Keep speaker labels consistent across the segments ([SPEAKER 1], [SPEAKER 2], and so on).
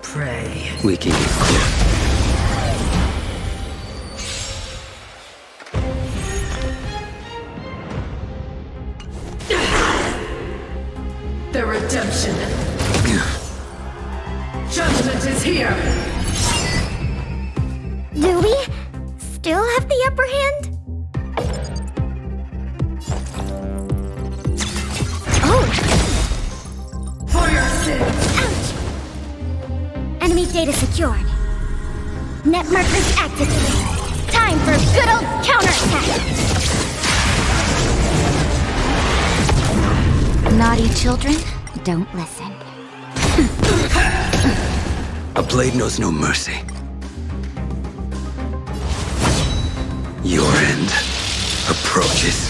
[SPEAKER 1] Pray.
[SPEAKER 2] We can get close.
[SPEAKER 1] The redemption. Judgment is here.
[SPEAKER 3] Do we still have the upper hand? Oh!
[SPEAKER 1] For your sins.
[SPEAKER 3] Ouch! Enemy data secured. Net markers activated. Time for good old counterattack! Naughty children, don't listen.
[SPEAKER 2] A blade knows no mercy. Your end approaches.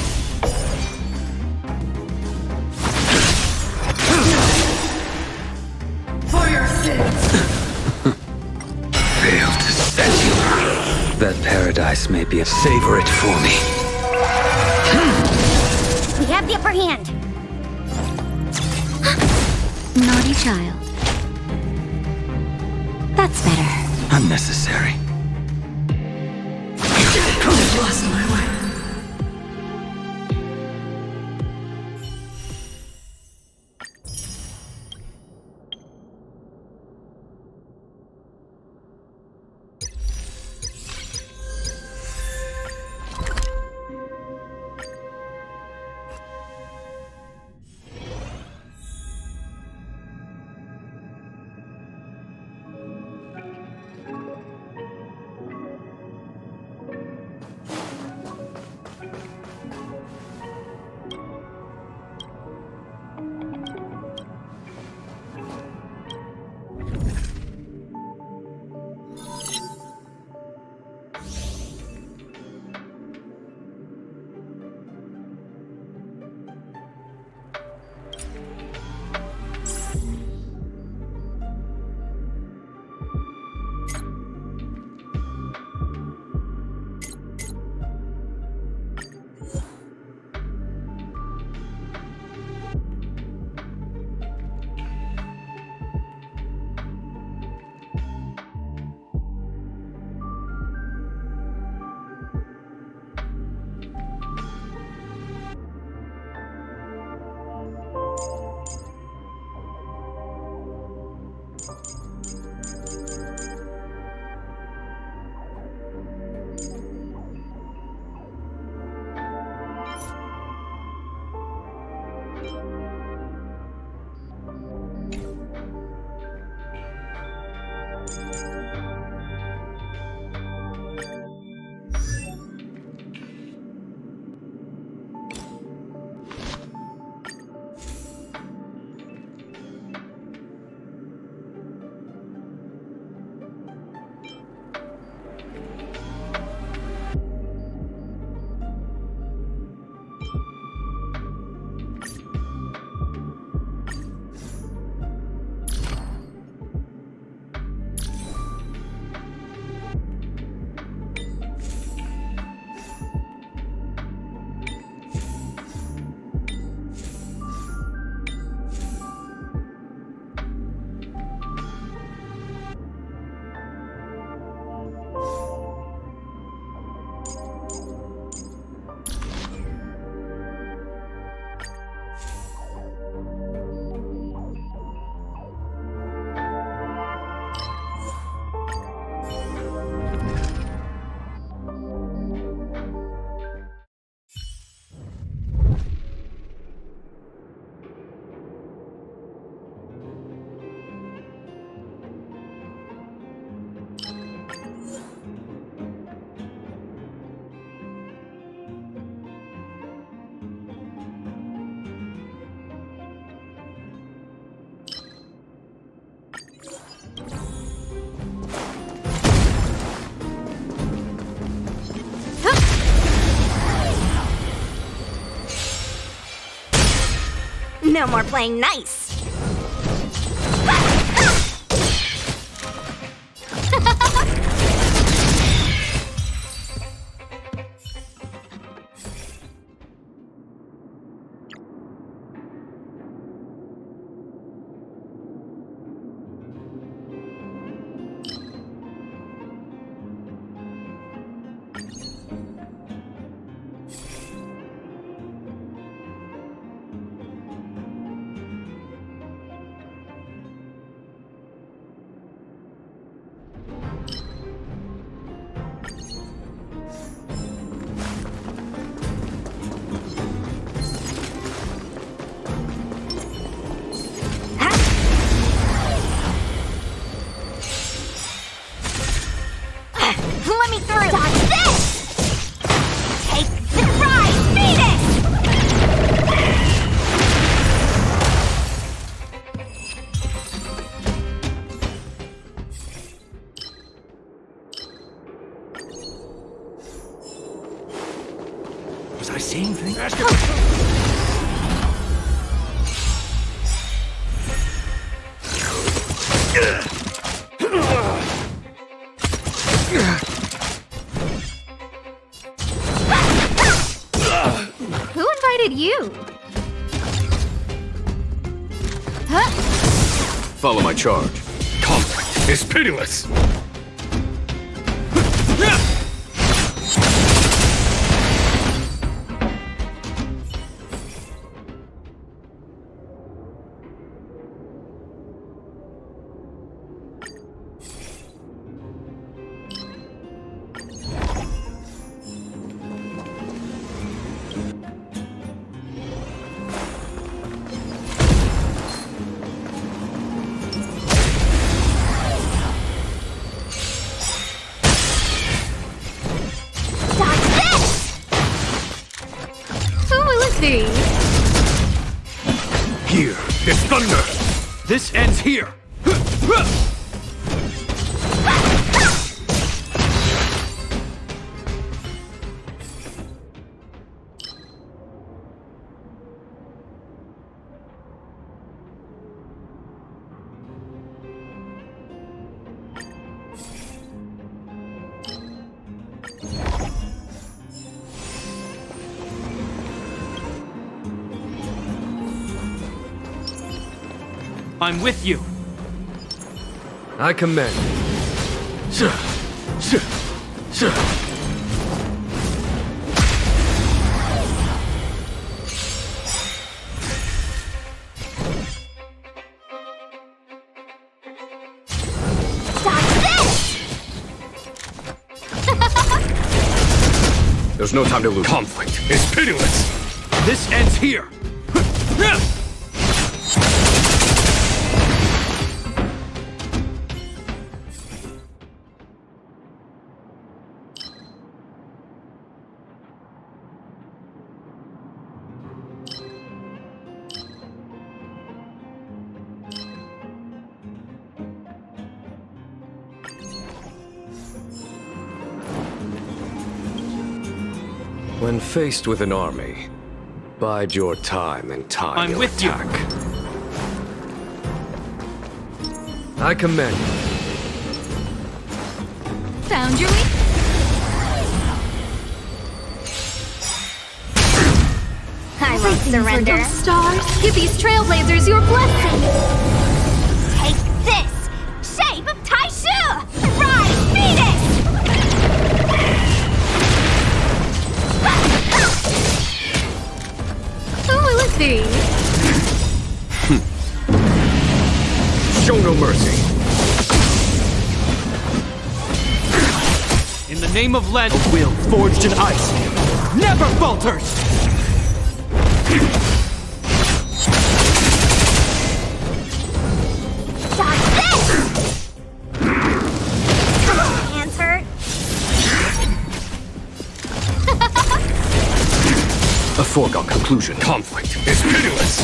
[SPEAKER 1] For your sins.
[SPEAKER 2] Failed to set you. That paradise may be a savor it for me.
[SPEAKER 3] We have the upper hand. Naughty child. That's better.
[SPEAKER 2] Unnecessary.
[SPEAKER 1] I've lost my way.
[SPEAKER 3] No more playing nice. Let me through! Dodge this! Take the rise! Beat it!
[SPEAKER 2] Was I seeing things?
[SPEAKER 3] Who invited you? Huh?
[SPEAKER 4] Follow my charge.
[SPEAKER 5] Conflict is pitiless!
[SPEAKER 3] Dodge this! Who will it be?
[SPEAKER 5] Here is thunder!
[SPEAKER 2] This ends here! I'm with you.
[SPEAKER 4] I command.
[SPEAKER 3] Dodge this!
[SPEAKER 4] There's no time to lose.
[SPEAKER 5] Conflict is pitiless!
[SPEAKER 2] This ends here!
[SPEAKER 4] When faced with an army, bide your time and time
[SPEAKER 2] I'm
[SPEAKER 4] your
[SPEAKER 2] with you.
[SPEAKER 4] attack. I command.
[SPEAKER 3] Found your weak. I won't surrender. Stars, give these trailblazers your blessing. Take this, shape of Taishu! Rise, Venus! Who will it be?
[SPEAKER 4] Show no mercy.
[SPEAKER 2] In the name of Len, a will forged in ice never falters!
[SPEAKER 3] Dodge this! Hands hurt.
[SPEAKER 4] A foregone conclusion.
[SPEAKER 5] Conflict is pitiless!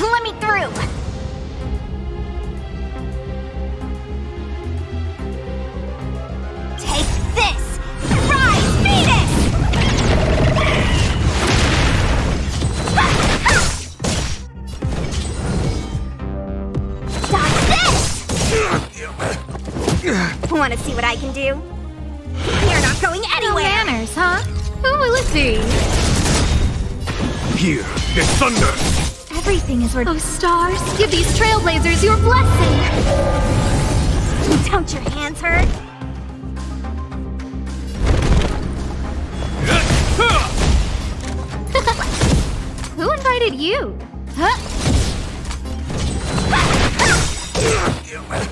[SPEAKER 3] Let me through! Take this! Rise, Venus! Dodge this! Want to see what I can do? You're not going anywhere!
[SPEAKER 6] No manners, huh? Who will it be?
[SPEAKER 5] Here is thunder!
[SPEAKER 6] Everything is where. Oh, stars, give these trailblazers your blessing!
[SPEAKER 3] Don't your hands hurt?
[SPEAKER 6] Who invited you? Huh?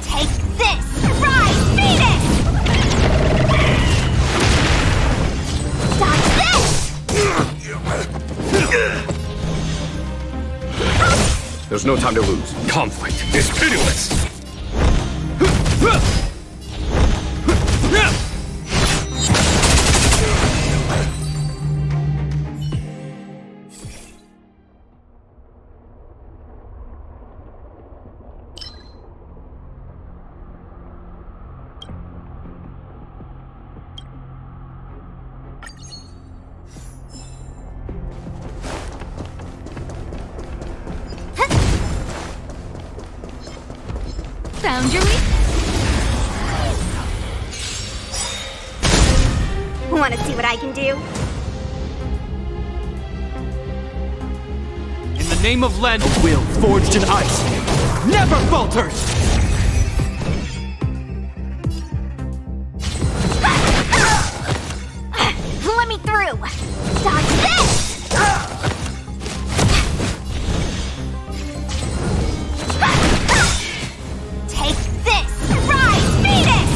[SPEAKER 3] Take this! Rise, Venus! Dodge this!
[SPEAKER 4] There's no time to lose.
[SPEAKER 5] Conflict is pitiless!
[SPEAKER 6] Found your weakness.
[SPEAKER 3] Want to see what I can do?
[SPEAKER 7] In the name of Len, a will forged in ice never falters!
[SPEAKER 3] Let me through! Dodge this! Take this! Rise, Venus!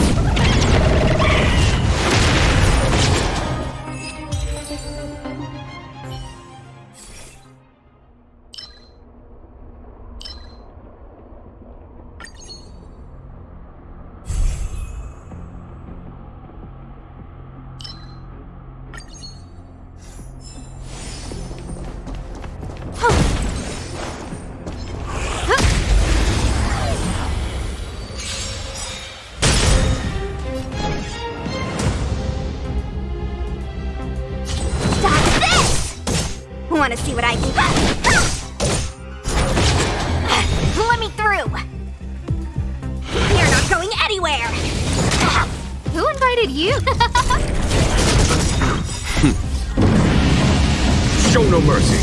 [SPEAKER 3] Want to see what I can do? Let me through! You're not going anywhere!
[SPEAKER 6] Who invited you?
[SPEAKER 4] Show no mercy.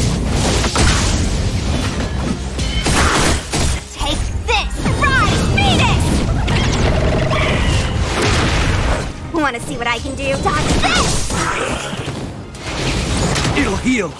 [SPEAKER 3] Take this! Rise, Venus! Want to see what I can do? Dodge this!
[SPEAKER 7] It'll heal!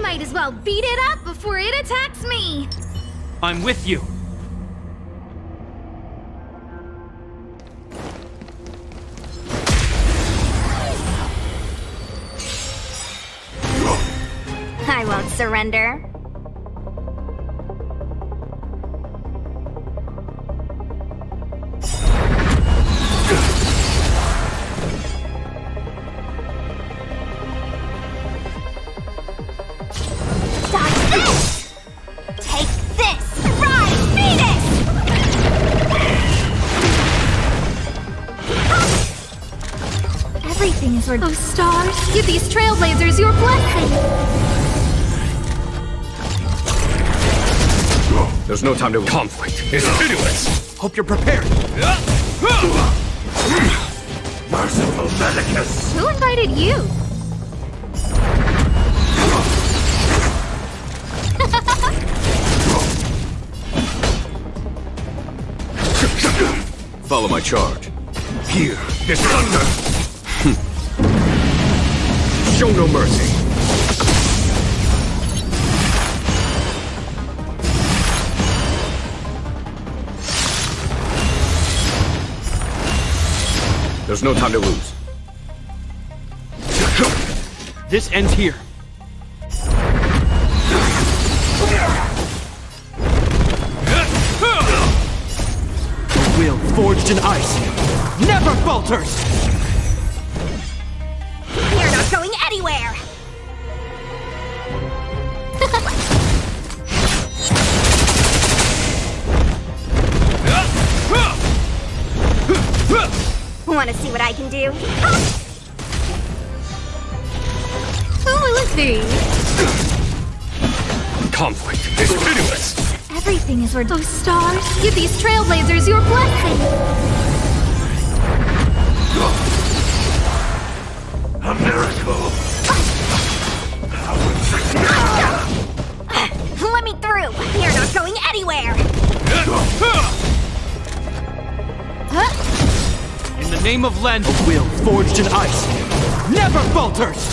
[SPEAKER 6] Might as well beat it up before it attacks me!
[SPEAKER 7] I'm with you.
[SPEAKER 3] I won't surrender. Dodge this! Take this! Rise, Venus!
[SPEAKER 6] Everything is those stars. Give these trailblazers your blessing!
[SPEAKER 4] There's no time to conflict.
[SPEAKER 5] Is pitiless!
[SPEAKER 7] Hope you're prepared.
[SPEAKER 5] Merciful Medicus!
[SPEAKER 6] Who invited you?
[SPEAKER 4] Follow my charge.
[SPEAKER 5] Here, this thunder!
[SPEAKER 4] Show no mercy. There's no time to lose.
[SPEAKER 7] This ends here. The will forged in ice never falters!
[SPEAKER 3] You're not going anywhere! Want to see what I can do?
[SPEAKER 6] Who will it be?
[SPEAKER 4] Conflict.
[SPEAKER 5] Is pitiless!
[SPEAKER 6] Everything is those stars. Give these trailblazers your blessing!
[SPEAKER 5] A miracle!
[SPEAKER 3] Let me through! You're not going anywhere!
[SPEAKER 7] In the name of Len, a will forged in ice never falters!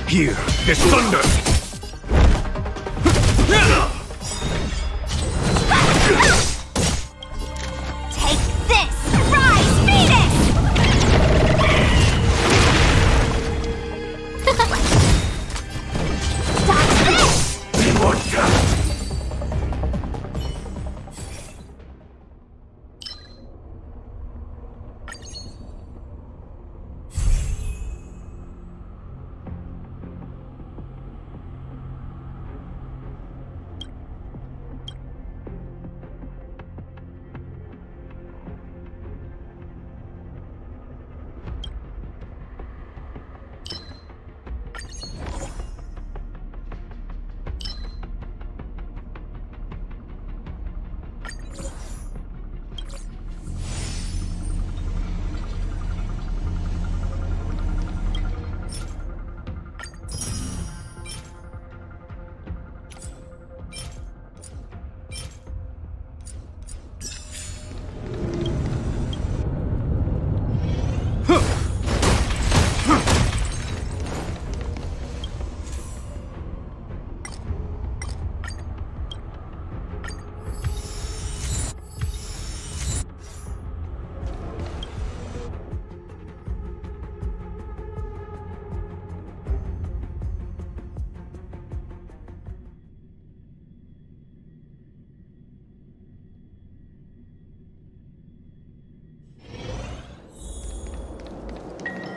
[SPEAKER 5] Here, this thunder!
[SPEAKER 3] Take this! Rise, Venus! Dodge this!
[SPEAKER 5] Immortal!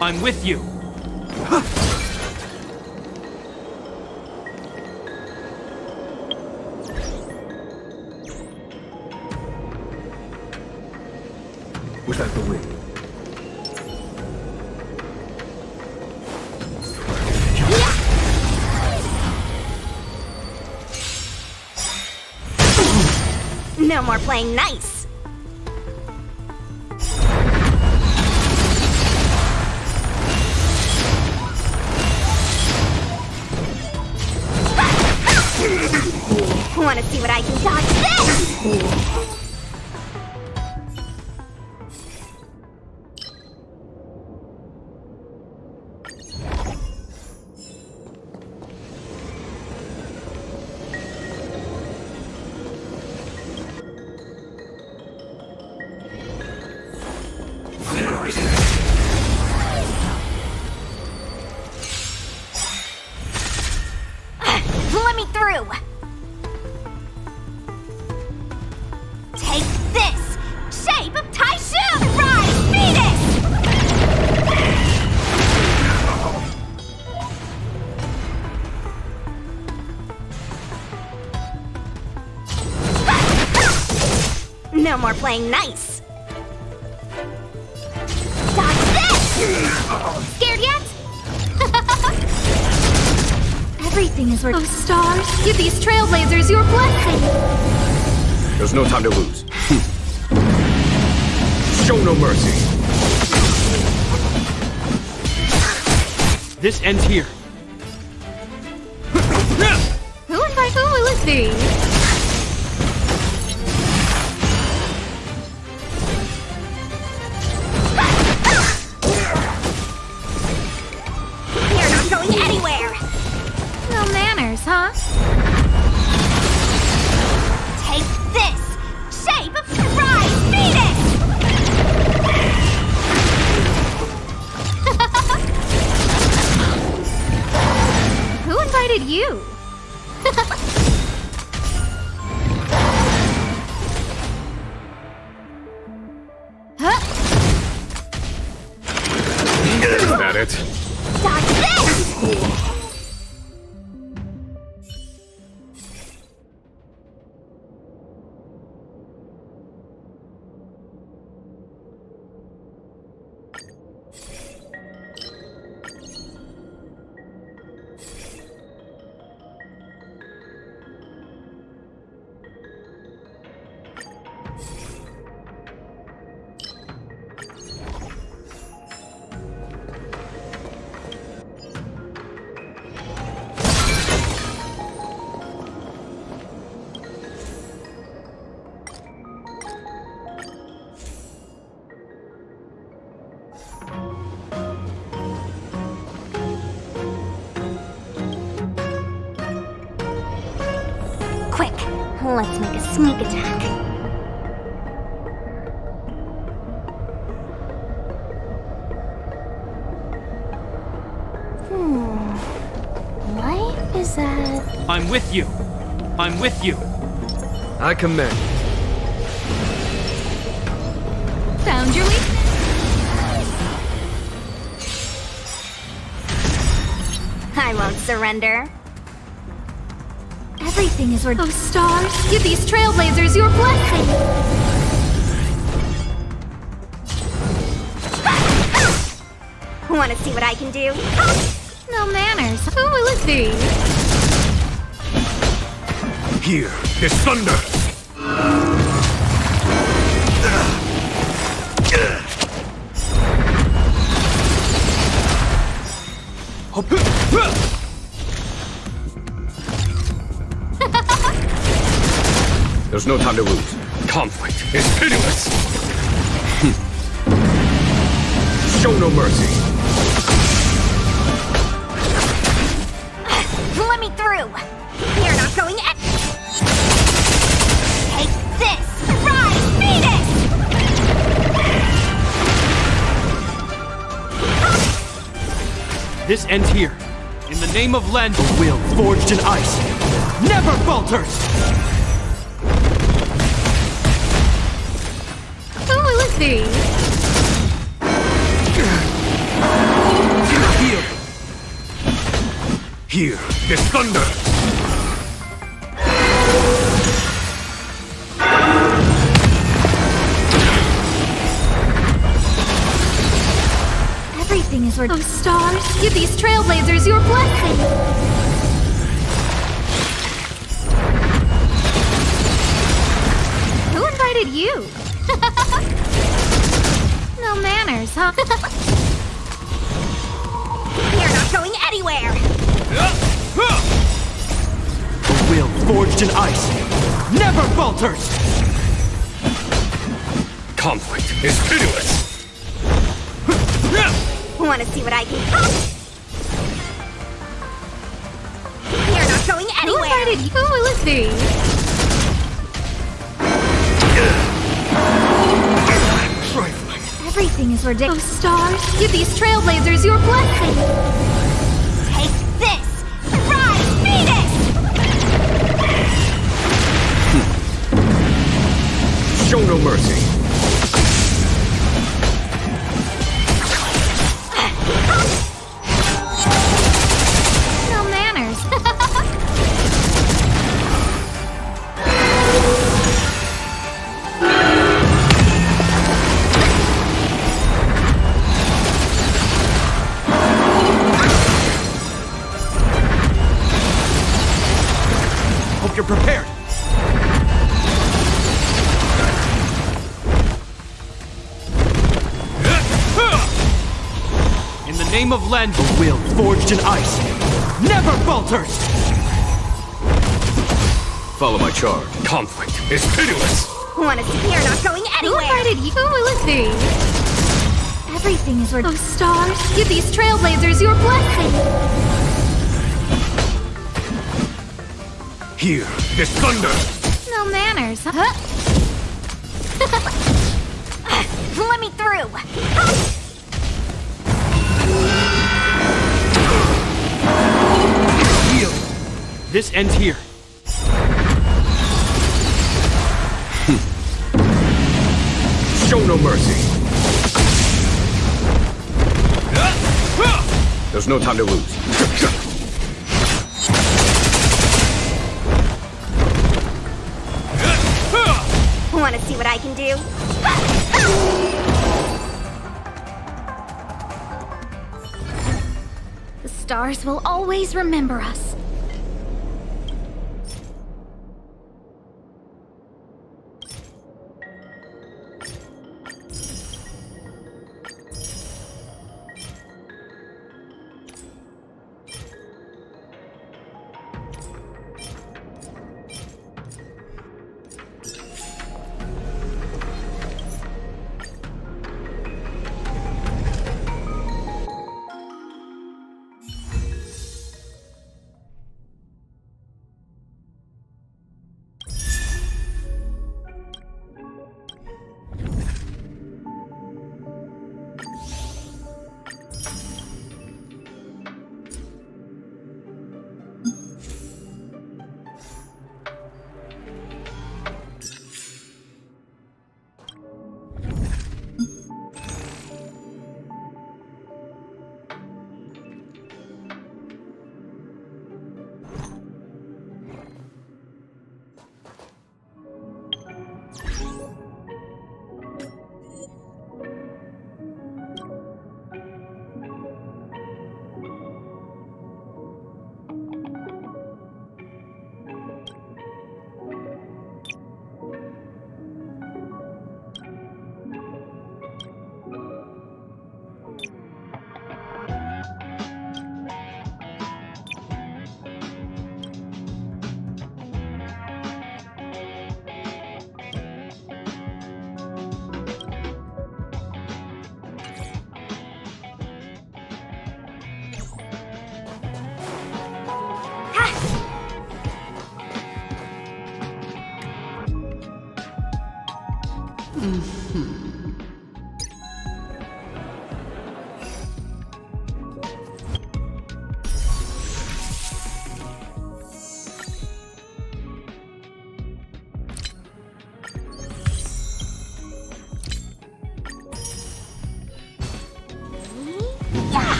[SPEAKER 7] I'm with you.
[SPEAKER 5] Without the wind.
[SPEAKER 3] No more playing nice! Want to see what I can dodge this? playing nice. Dodge this! Scared yet?
[SPEAKER 6] Everything is worth. Oh, stars, give these trailblazers your blessing.
[SPEAKER 4] There's no time to lose. Show no mercy.
[SPEAKER 7] This ends here.
[SPEAKER 6] Who will it be?
[SPEAKER 3] You're not going anywhere.
[SPEAKER 6] No manners, huh?
[SPEAKER 3] Take this! Shape of Rise Phoenix!
[SPEAKER 6] Who invited you?
[SPEAKER 4] Is that it?
[SPEAKER 3] Dodge this! Quick, let's make a sneak attack. What is that?
[SPEAKER 7] I'm with you. I'm with you.
[SPEAKER 4] I commend.
[SPEAKER 6] Found your weakness.
[SPEAKER 3] I won't surrender.
[SPEAKER 6] Everything is worth. Oh, stars, give these trailblazers your blessing.
[SPEAKER 3] Want to see what I can do?
[SPEAKER 6] No manners. Who will it be?
[SPEAKER 5] Here is thunder!
[SPEAKER 4] There's no time to lose. Conflict is pitiless. Show no mercy.
[SPEAKER 3] Let me through! You're not going at. Take this! Rise, Phoenix!
[SPEAKER 7] This ends here. In the name of Len, the will forged in ice never falters!
[SPEAKER 6] Who will it be?
[SPEAKER 5] Here is thunder!
[SPEAKER 6] Everything is worth. Oh, stars, give these trailblazers your blessing. Who invited you? No manners, huh?
[SPEAKER 3] You're not going anywhere!
[SPEAKER 7] The will forged in ice never falters!
[SPEAKER 4] Conflict is pitiless.
[SPEAKER 3] Want to see what I can. You're not going
[SPEAKER 6] Who
[SPEAKER 3] anywhere!
[SPEAKER 6] invited you? Who will it be?
[SPEAKER 5] Trifling!
[SPEAKER 6] Everything is ridiculous. Oh, stars, give these trailblazers your blessing.
[SPEAKER 3] Take this! Rise, Phoenix!
[SPEAKER 4] Show no mercy.
[SPEAKER 6] No manners.
[SPEAKER 7] the name of Len, a will forged in ice never falters!
[SPEAKER 5] Follow my charge. Conflict is pitiless!
[SPEAKER 3] Wanna see me or not going
[SPEAKER 6] Who
[SPEAKER 3] anywhere?
[SPEAKER 6] invited you? Who will it be? Everything is worth. Oh, stars, give these trailblazers your blessing.
[SPEAKER 5] Hear this thunder!
[SPEAKER 6] No manners, huh?
[SPEAKER 3] Let me through!
[SPEAKER 7] Yield. This ends here.
[SPEAKER 5] Show no mercy! There's no time to lose.
[SPEAKER 3] Wanna see what I can do?
[SPEAKER 6] The stars will always remember us.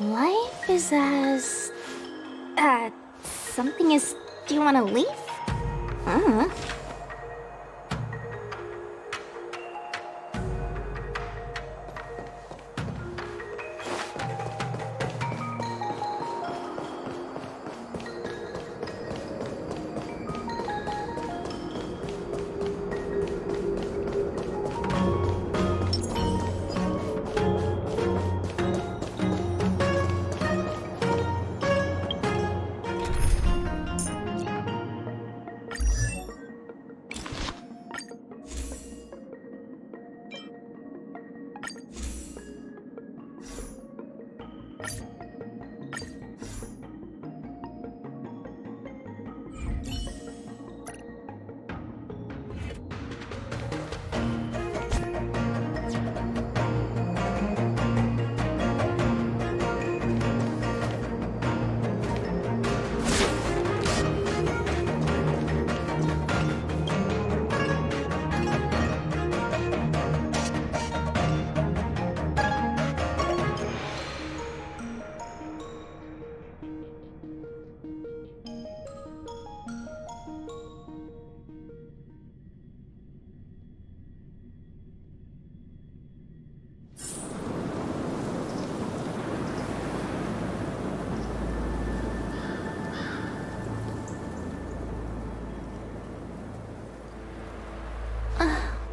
[SPEAKER 3] Life is as... something is... Do you want to leave?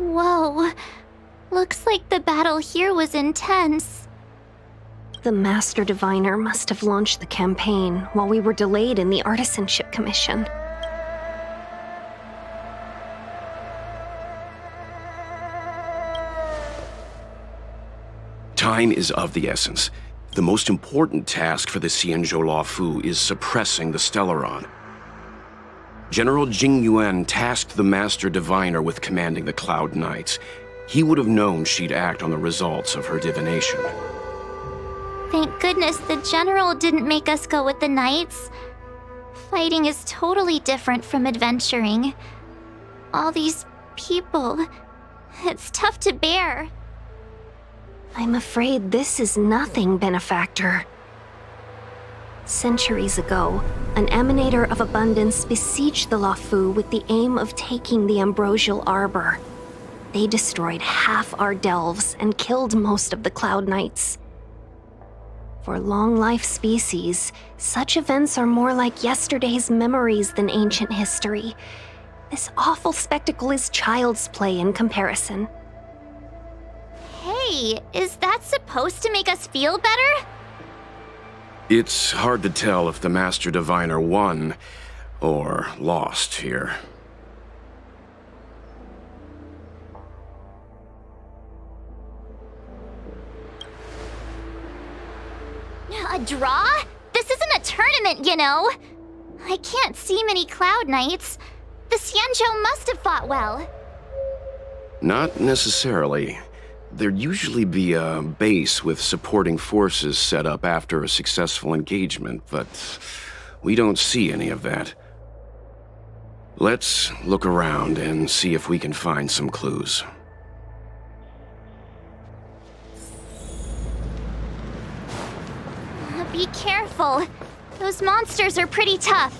[SPEAKER 3] Whoa. Looks like the battle here was intense.
[SPEAKER 6] The Master Diviner must have launched the campaign while we were delayed in the Artisanship Commission.
[SPEAKER 8] Time is of the essence. The most important task for the Xianzhou Luofu is suppressing the Stellaron. General Jing Yuan tasked the Master Diviner with commanding the Cloud Knights. He would have known she'd act on the results of her divination.
[SPEAKER 3] Thank goodness the General didn't make us go with the Knights. Fighting is totally different from adventuring. All these people, it's tough to bear.
[SPEAKER 6] I'm afraid this is nothing, Benefactor. Centuries ago, an Emanator of Abundance besieged the Luofu with the aim of taking the Ambrosial Arbor. They destroyed half our delves and killed most of the Cloud Knights. For long-life species, such events are more like yesterday's memories than ancient history. This awful spectacle is child's play in comparison.
[SPEAKER 3] Hey, is that supposed to make us feel better?
[SPEAKER 8] It's hard to tell if the Master Diviner won or lost here.
[SPEAKER 3] A draw? This isn't a tournament, you know. I can't see many Cloud Knights. The Xianzhou must have fought well.
[SPEAKER 8] Not necessarily. There'd usually be a base with supporting forces set up after a successful engagement, but we don't see any of that. Let's look around and see if we can find some clues.
[SPEAKER 3] Be careful. Those monsters are pretty tough.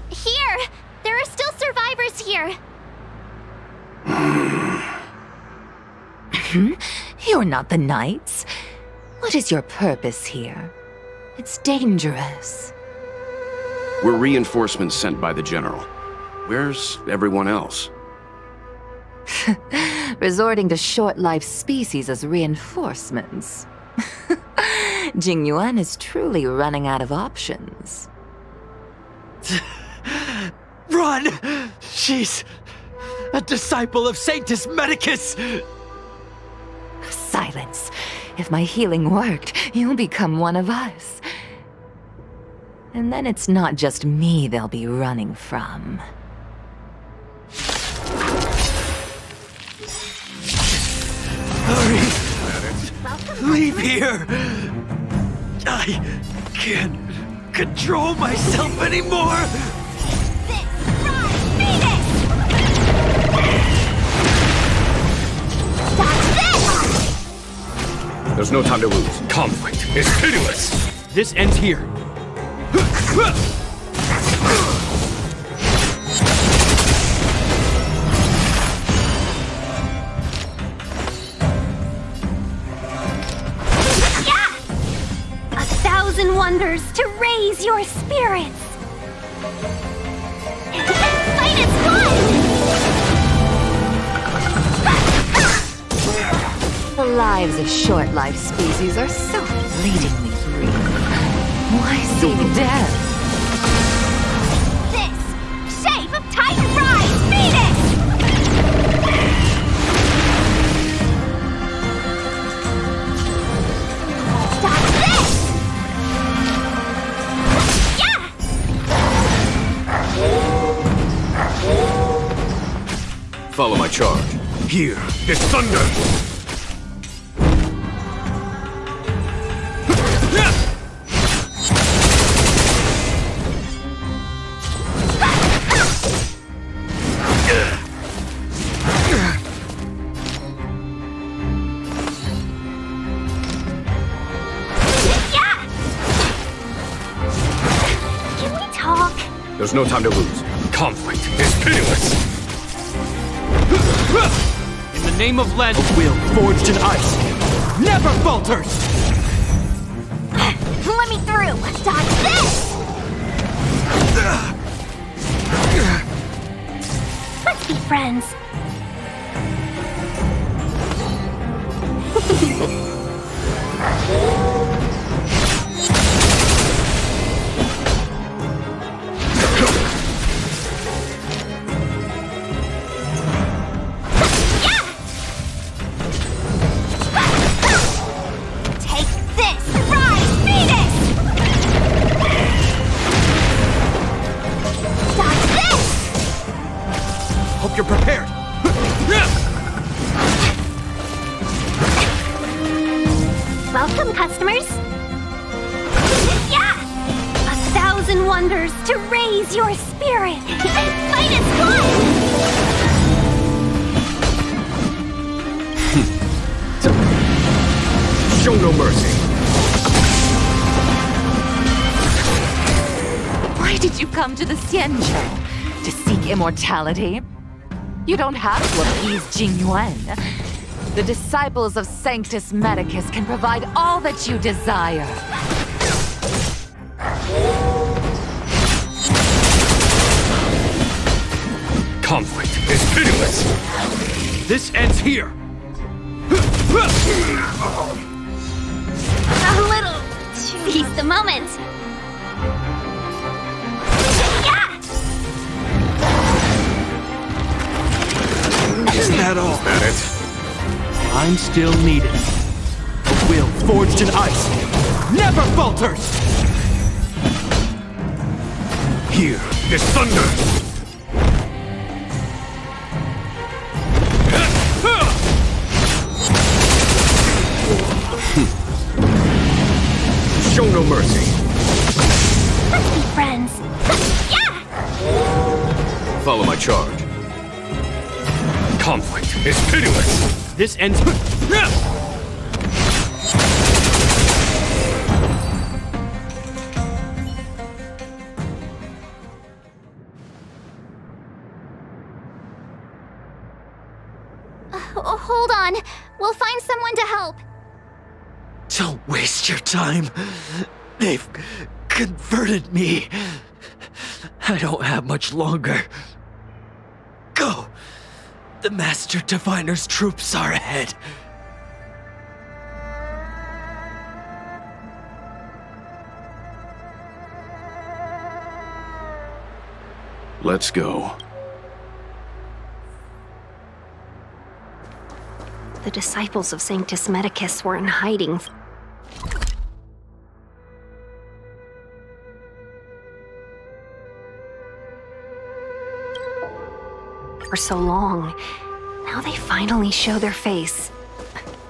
[SPEAKER 3] Here! There are still survivors here.
[SPEAKER 9] You're not the Knights. What is your purpose here? It's dangerous.
[SPEAKER 8] We're reinforcements sent by the General. Where's everyone else?
[SPEAKER 9] Resorting to short-life species as reinforcements. Jing Yuan is truly running out of options.
[SPEAKER 7] Run! She's a disciple of Sanctus Medicus!
[SPEAKER 9] Silence. If my healing worked, you'll become one of us. And then it's not just me they'll be running from.
[SPEAKER 7] Hurry! Leave here! I can't control myself anymore!
[SPEAKER 5] There's no time to lose. Conflict is pitiless!
[SPEAKER 7] This ends here.
[SPEAKER 6] A thousand wonders to raise your spirits!
[SPEAKER 3] Fight is fun!
[SPEAKER 9] The lives of short-life species are so fleetingly brief. Why seek death?
[SPEAKER 3] This shape of Titan Rise Phoenix! Stop this! Yeah!
[SPEAKER 5] Follow my charge. Here is thunder!
[SPEAKER 3] Can we talk?
[SPEAKER 5] There's no time to lose. Conflict is pitiless!
[SPEAKER 7] In the the name of Len, a will forged in ice never falters!
[SPEAKER 3] Let me through! Dodge this! Let's be friends. Take this! Rise, Venus! Dodge this!
[SPEAKER 7] Hope you're prepared.
[SPEAKER 6] Welcome, customers. Yeah! 1,000 wonders to raise your spirit. Fight as one!
[SPEAKER 4] Show no mercy.
[SPEAKER 9] Why did you come to the Xianzhou? To seek immortality? You don't have to appease Jing Yuan. The disciples of Sanctus Medicus can provide all that you desire.
[SPEAKER 4] Conflict is pitiless.
[SPEAKER 7] This ends here.
[SPEAKER 6] A little. Seize the moment. Yeah!
[SPEAKER 7] Is that all?
[SPEAKER 4] Is that it?
[SPEAKER 7] I'm still needed. A will forged in ice never falters!
[SPEAKER 4] Here is thunder. Show no mercy.
[SPEAKER 6] Let's be friends. Yeah!
[SPEAKER 5] Follow my charge.
[SPEAKER 4] Conflict is pitiless.
[SPEAKER 7] This ends.
[SPEAKER 3] Hold on. We'll find someone to help.
[SPEAKER 10] Don't waste your time. They've converted me. I don't have much longer. Go! The Master Diviner's troops are ahead.
[SPEAKER 8] Let's go.
[SPEAKER 6] The disciples of Sanctus Medicus were in hiding. For so long. Now they finally show their face.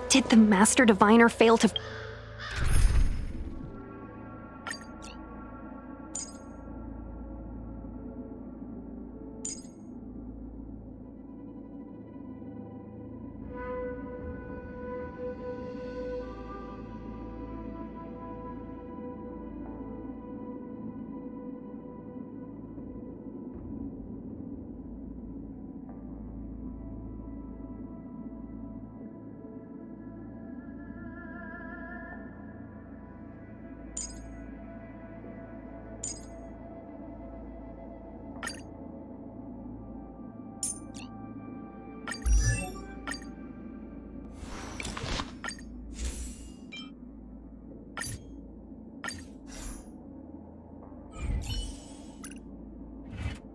[SPEAKER 6] Did the Master Diviner fail to...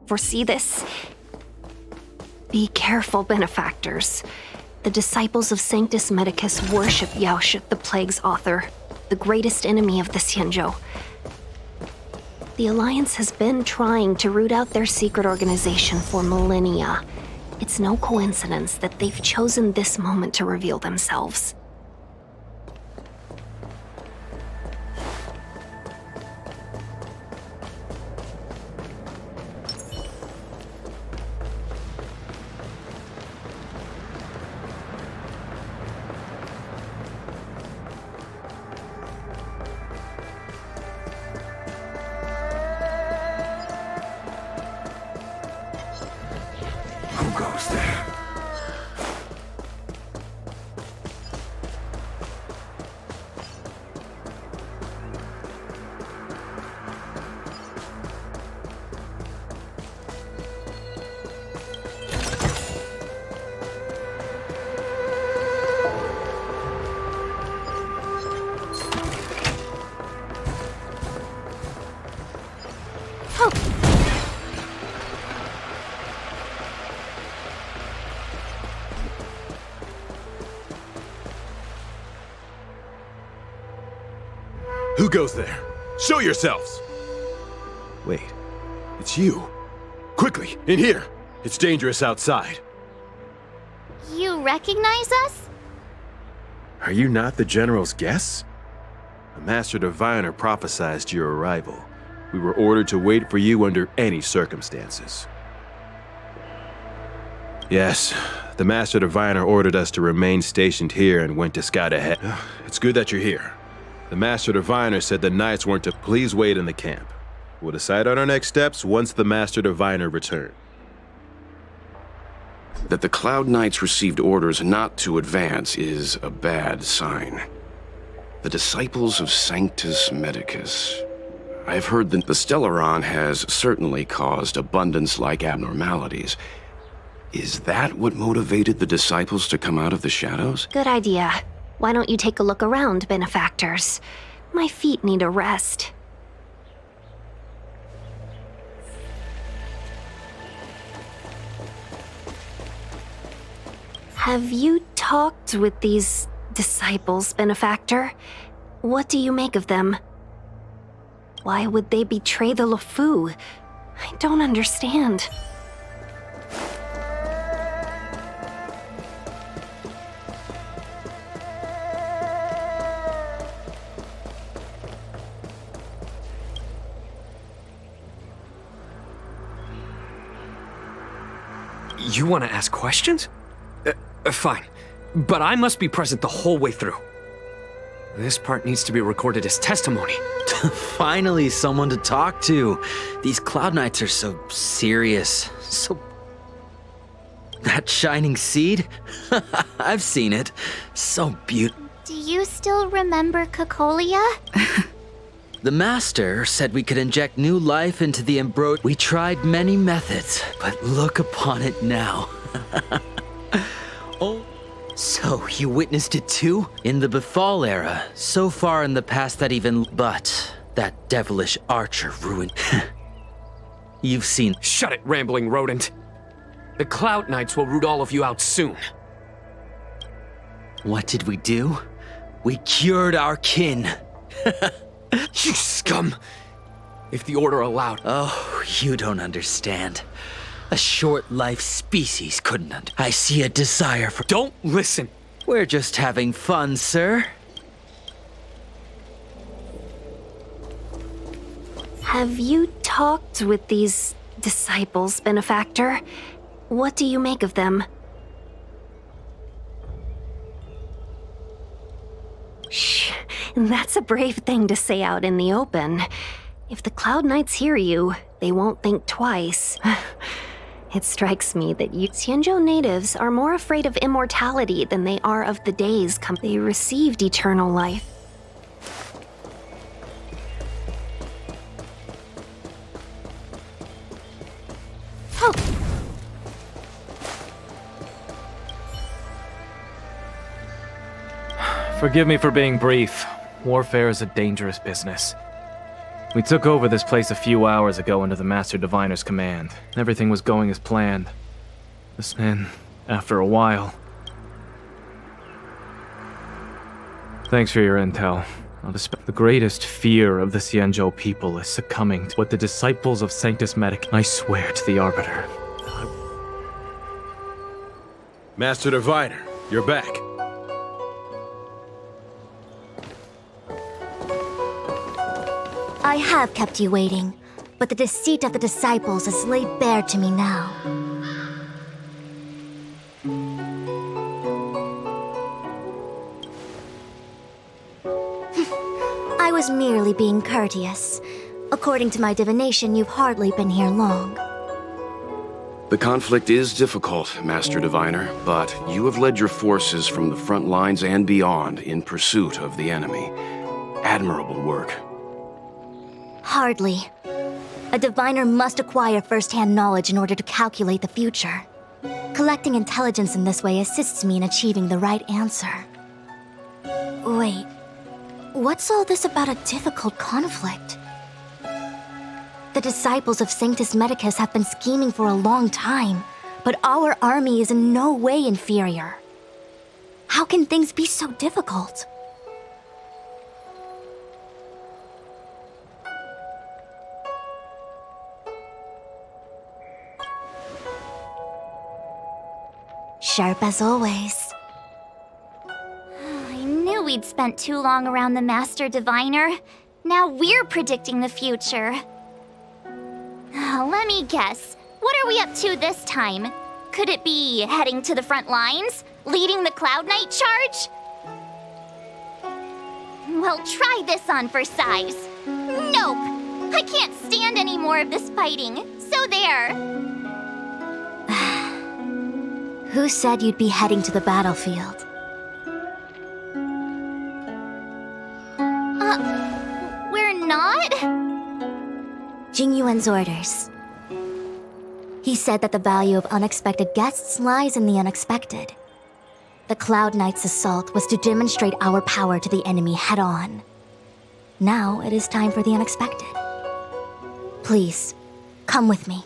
[SPEAKER 6] foresee this? Be careful, benefactors. The disciples of Sanctus Medicus worship Yaoshut, the Plague's author, the greatest enemy of the Xianzhou. The Alliance has been trying to root out their secret organization for millennia. It's no coincidence that they've chosen this moment to reveal themselves.
[SPEAKER 4] Who goes there?
[SPEAKER 5] Who goes there? Show yourselves! Wait, it's you. Quickly, in here! It's dangerous outside.
[SPEAKER 3] You recognize us?
[SPEAKER 5] Are you not the General's guests? The Master Diviner prophesized your arrival. We were ordered to wait for you under any circumstances. Yes, the Master Diviner ordered us to remain stationed here and went to scout ahead. It's good that you're here. The Master Diviner said the Knights weren't to please wait in the camp. We'll decide on our next steps once the Master Diviner returns.
[SPEAKER 8] That the Cloud Knights received orders not to advance is a bad sign. The disciples of Sanctus Medicus. I've heard that the Stellaron has certainly caused abundance-like abnormalities. Is that what motivated the disciples to come out of the shadows?
[SPEAKER 6] Good idea. Why don't you take a look around, benefactors? My feet need a rest. Have you talked with these disciples, benefactor? What do you make of them? Why would they betray the LeFou? I don't understand.
[SPEAKER 4] You want to ask questions? Fine. But I must be present the whole way through. This part needs to be recorded as testimony.
[SPEAKER 2] Finally, someone to talk to. These Cloud Knights are so serious. So... That shining seed? I've seen it. So beautiful.
[SPEAKER 3] Do you still remember Cocolia?
[SPEAKER 2] The Master said we could inject new life into the Ambrosia. We tried many methods, but look upon it now. Oh, so you witnessed it too? In the Befall era, so far in the past that even... But that devilish archer ruined... You've seen...
[SPEAKER 4] Shut it, rambling rodent. The Cloud Knights will root all of you out soon.
[SPEAKER 2] What did we do? We cured our kin.
[SPEAKER 4] You scum! If the Order allowed...
[SPEAKER 2] Oh, you don't understand. A short-life species couldn't I see a desire for...
[SPEAKER 4] Don't listen!
[SPEAKER 2] We're just having fun, sir.
[SPEAKER 6] Have you talked with these disciples, benefactor? What do you make of them? Shh, that's a brave thing to say out in the open. If the Cloud Knights hear you, they won't think twice. It strikes me that you Xianzhou natives are more afraid of immortality than they are of the days they received eternal life. Oh!
[SPEAKER 7] Forgive me for being brief. Warfare is a dangerous business. We took over this place a few hours ago under the Master Diviner's command. Everything was going as planned. And after a while... Thanks for your intel. The greatest fear of the Xianzhou people is succumbing to what the disciples of Sanctus Medicus... I swear to the Arbiter.
[SPEAKER 5] Master Diviner, you're back.
[SPEAKER 11] I have kept you waiting, but the deceit of the disciples is laid bare to me now. I was merely being courteous. According to my divination, you've hardly been here long.
[SPEAKER 8] The conflict is difficult, Master Diviner, but you have led your forces from the front lines and beyond in pursuit of the enemy. Admirable work.
[SPEAKER 11] Hardly. A diviner must acquire first-hand knowledge in order to calculate the future. Collecting intelligence in this way assists me in achieving the right answer. Wait, what's all this about a difficult conflict? The disciples of Sanctus Medicus have been scheming for a long time, but our army is in no way inferior. How can things be so difficult? sharp as always.
[SPEAKER 3] I knew we'd spent too long around the Master Diviner. Now we're predicting the future. Let me guess. What are we up to this time? Could it be heading to the front lines? Leading the Cloud Knight charge? Well, try this on for size. Nope! I can't stand any more of this fighting. So there.
[SPEAKER 11] Who said you'd be heading to the battlefield?
[SPEAKER 3] We're not?
[SPEAKER 11] Jing Yuan's orders. He said that the value of unexpected guests lies in the unexpected. The Cloud Knight's assault was to demonstrate our power to the enemy head-on. Now it is time for the unexpected. Please, come with me.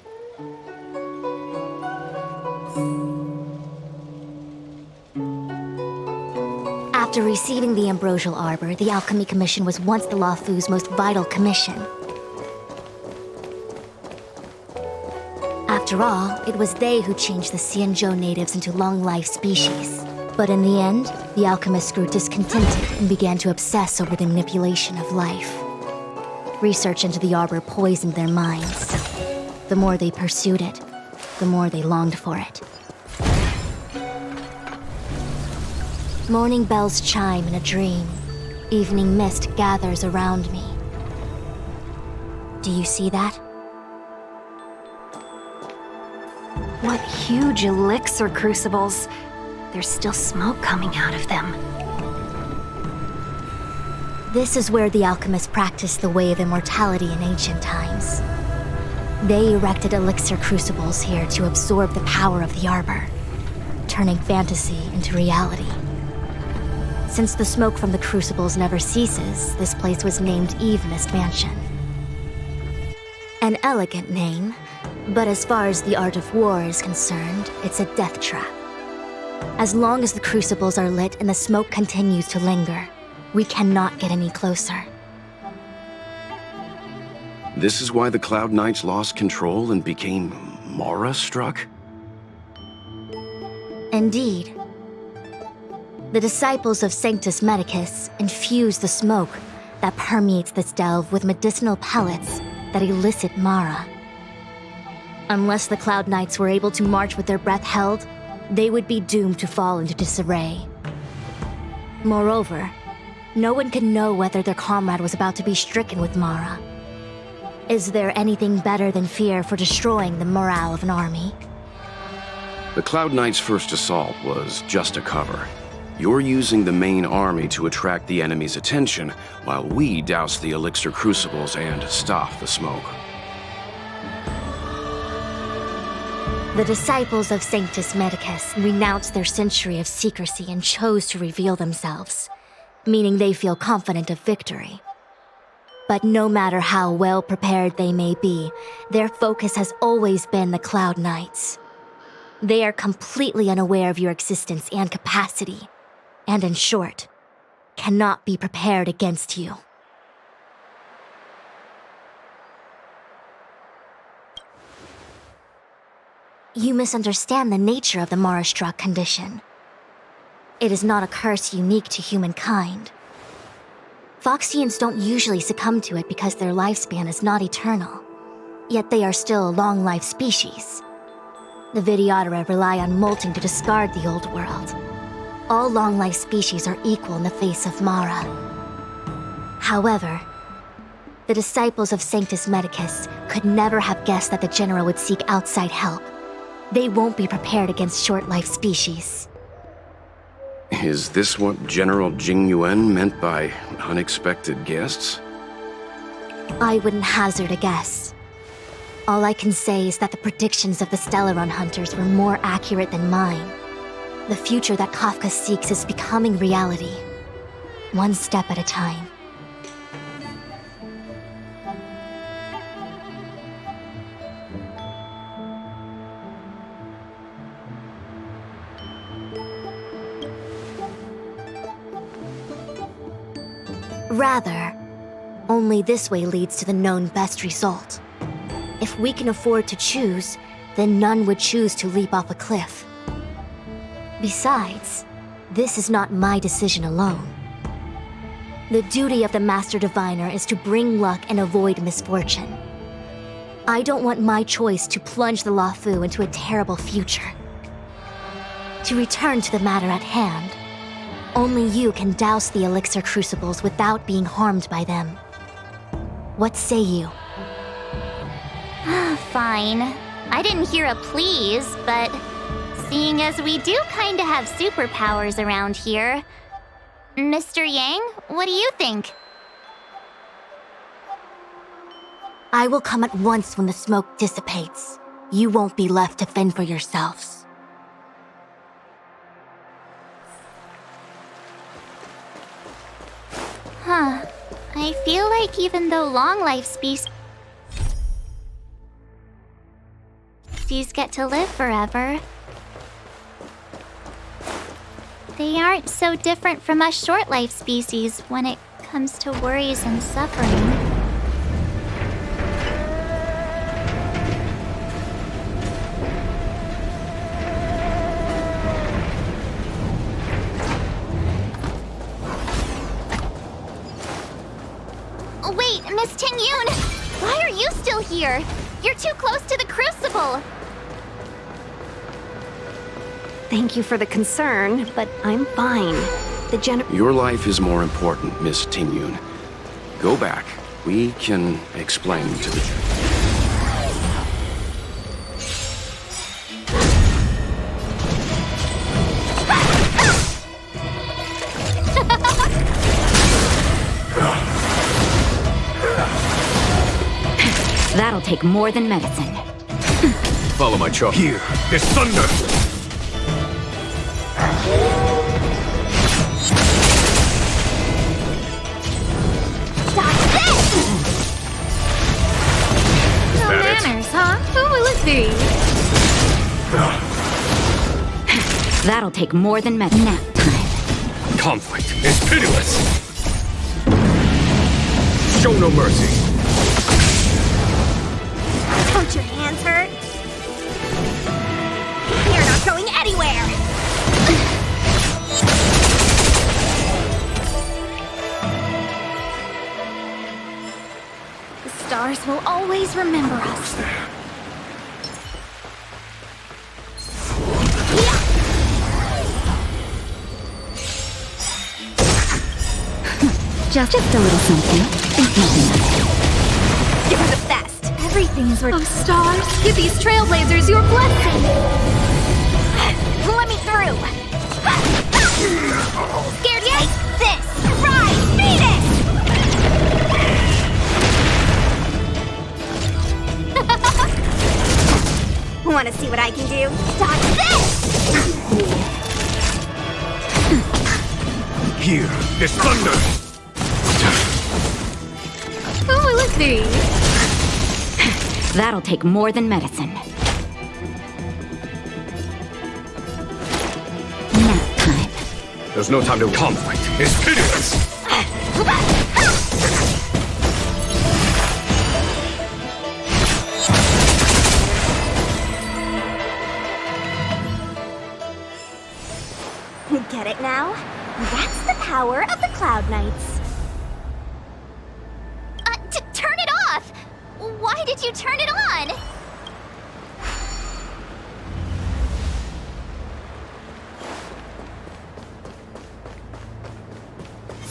[SPEAKER 11] After receiving the Ambrosial Arbor, the Alchemy Commission was once the Luofu's most vital commission. After all, it was they who changed the Xianzhou natives into long-life species. But in the end, the alchemists grew discontented and began to obsess over the manipulation of life. Research into the arbor poisoned their minds. The more they pursued it, the more they longed for it. Morning bells chime in a dream. Evening mist gathers around me. Do you see that?
[SPEAKER 6] What huge elixir crucibles! There's still smoke coming out of them.
[SPEAKER 11] This is where the alchemists practiced the way of immortality in ancient times. They erected elixir crucibles here to absorb the power of the arbor, turning fantasy into reality. Since the smoke from the crucibles never ceases, this place was named Eve Mist Mansion. An elegant name, but as far as the art of war is concerned, it's a death trap. As long as the crucibles are lit and the smoke continues to linger, we cannot get any closer.
[SPEAKER 8] This is why the Cloud Knights lost control and became Mara-struck?
[SPEAKER 11] Indeed. The disciples of Sanctus Medicus infuse the smoke that permeates this delve with medicinal pellets that elicit Mara. Unless the Cloud Knights were able to march with their breath held, they would be doomed to fall into disarray. Moreover, no one could know whether their comrade was about to be stricken with Mara. Is there anything better than fear for destroying the morale of an army?
[SPEAKER 8] The Cloud Knights' first assault was just a cover. You're using the main army to attract the enemy's attention, while we douse the elixir crucibles and stop the smoke.
[SPEAKER 11] The disciples of Sanctus Medicus renounced their century of secrecy and chose to reveal themselves, meaning they feel confident of victory. But no matter how well prepared they may be, their focus has always been the Cloud Knights. They are completely unaware of your existence and capacity, and in short, cannot be prepared against you. You misunderstand the nature of the Mara-struck condition. It is not a curse unique to humankind. Foxians don't usually succumb to it because their lifespan is not eternal. Yet they are still a long-life species. The Vidyadhara rely on molting to discard the old world. All long-life species are equal in the face of Mara. However, the disciples of Sanctus Medicus could never have guessed that the General would seek outside help. They won't be prepared against short-life species.
[SPEAKER 8] Is this what General Jing Yuan meant by unexpected guests?
[SPEAKER 11] I wouldn't hazard a guess. All I can say is that the predictions of the Stellaron hunters were more accurate than mine. The future that Kafka seeks is becoming reality, one step at a time. Rather, only this way leads to the known best result. If we can afford to choose, then none would choose to leap off a cliff. Besides, this is not my decision alone. The duty of the Master Diviner is to bring luck and avoid misfortune. I don't want my choice to plunge the Luofu into a terrible future. To return to the matter at hand, only you can douse the elixir crucibles without being harmed by them. What say you?
[SPEAKER 3] Fine. I didn't hear a please, but seeing as we do kinda have superpowers around here, Mr. Yang, what do you think?
[SPEAKER 11] I will come at once when the smoke dissipates. You won't be left to fend for yourselves.
[SPEAKER 3] Huh. I feel like even though long life species get to live forever, they aren't so different from us short life species when it comes to worries and suffering. Wait, Miss Ting-Yun! Why are you still here? You're too close to the crucible!
[SPEAKER 6] Thank you for the concern, but I'm fine.
[SPEAKER 8] Your life is more important, Miss Ting-Yun. Go back. We can explain to the...
[SPEAKER 12] That'll take more than medicine.
[SPEAKER 4] Follow my charge. Here, there's thunder!
[SPEAKER 3] No manners, huh? Who will it be?
[SPEAKER 12] That'll take more than medicine. Nap time.
[SPEAKER 4] Conflict is pitiless! Show no mercy!
[SPEAKER 6] Don't your hands hurt? You're not going anywhere!
[SPEAKER 3] The stars will always remember us.
[SPEAKER 12] Just a little something. Think nothing of it.
[SPEAKER 6] You're the best!
[SPEAKER 3] Everything is worth. Oh, stars, give these trailblazers your blessing!
[SPEAKER 6] Let me through!
[SPEAKER 3] Scared yet?
[SPEAKER 6] Take this! Rise! Beat it! Wanna see what I can do? Dodge this!
[SPEAKER 4] Here, there's thunder!
[SPEAKER 3] Who will it be?
[SPEAKER 12] That'll take more than medicine. Nap time.
[SPEAKER 4] There's no time to conflict. It's pitiless!
[SPEAKER 6] Get it now? That's the power of the Cloud Knights.
[SPEAKER 3] Turn it off! Why did you turn it on?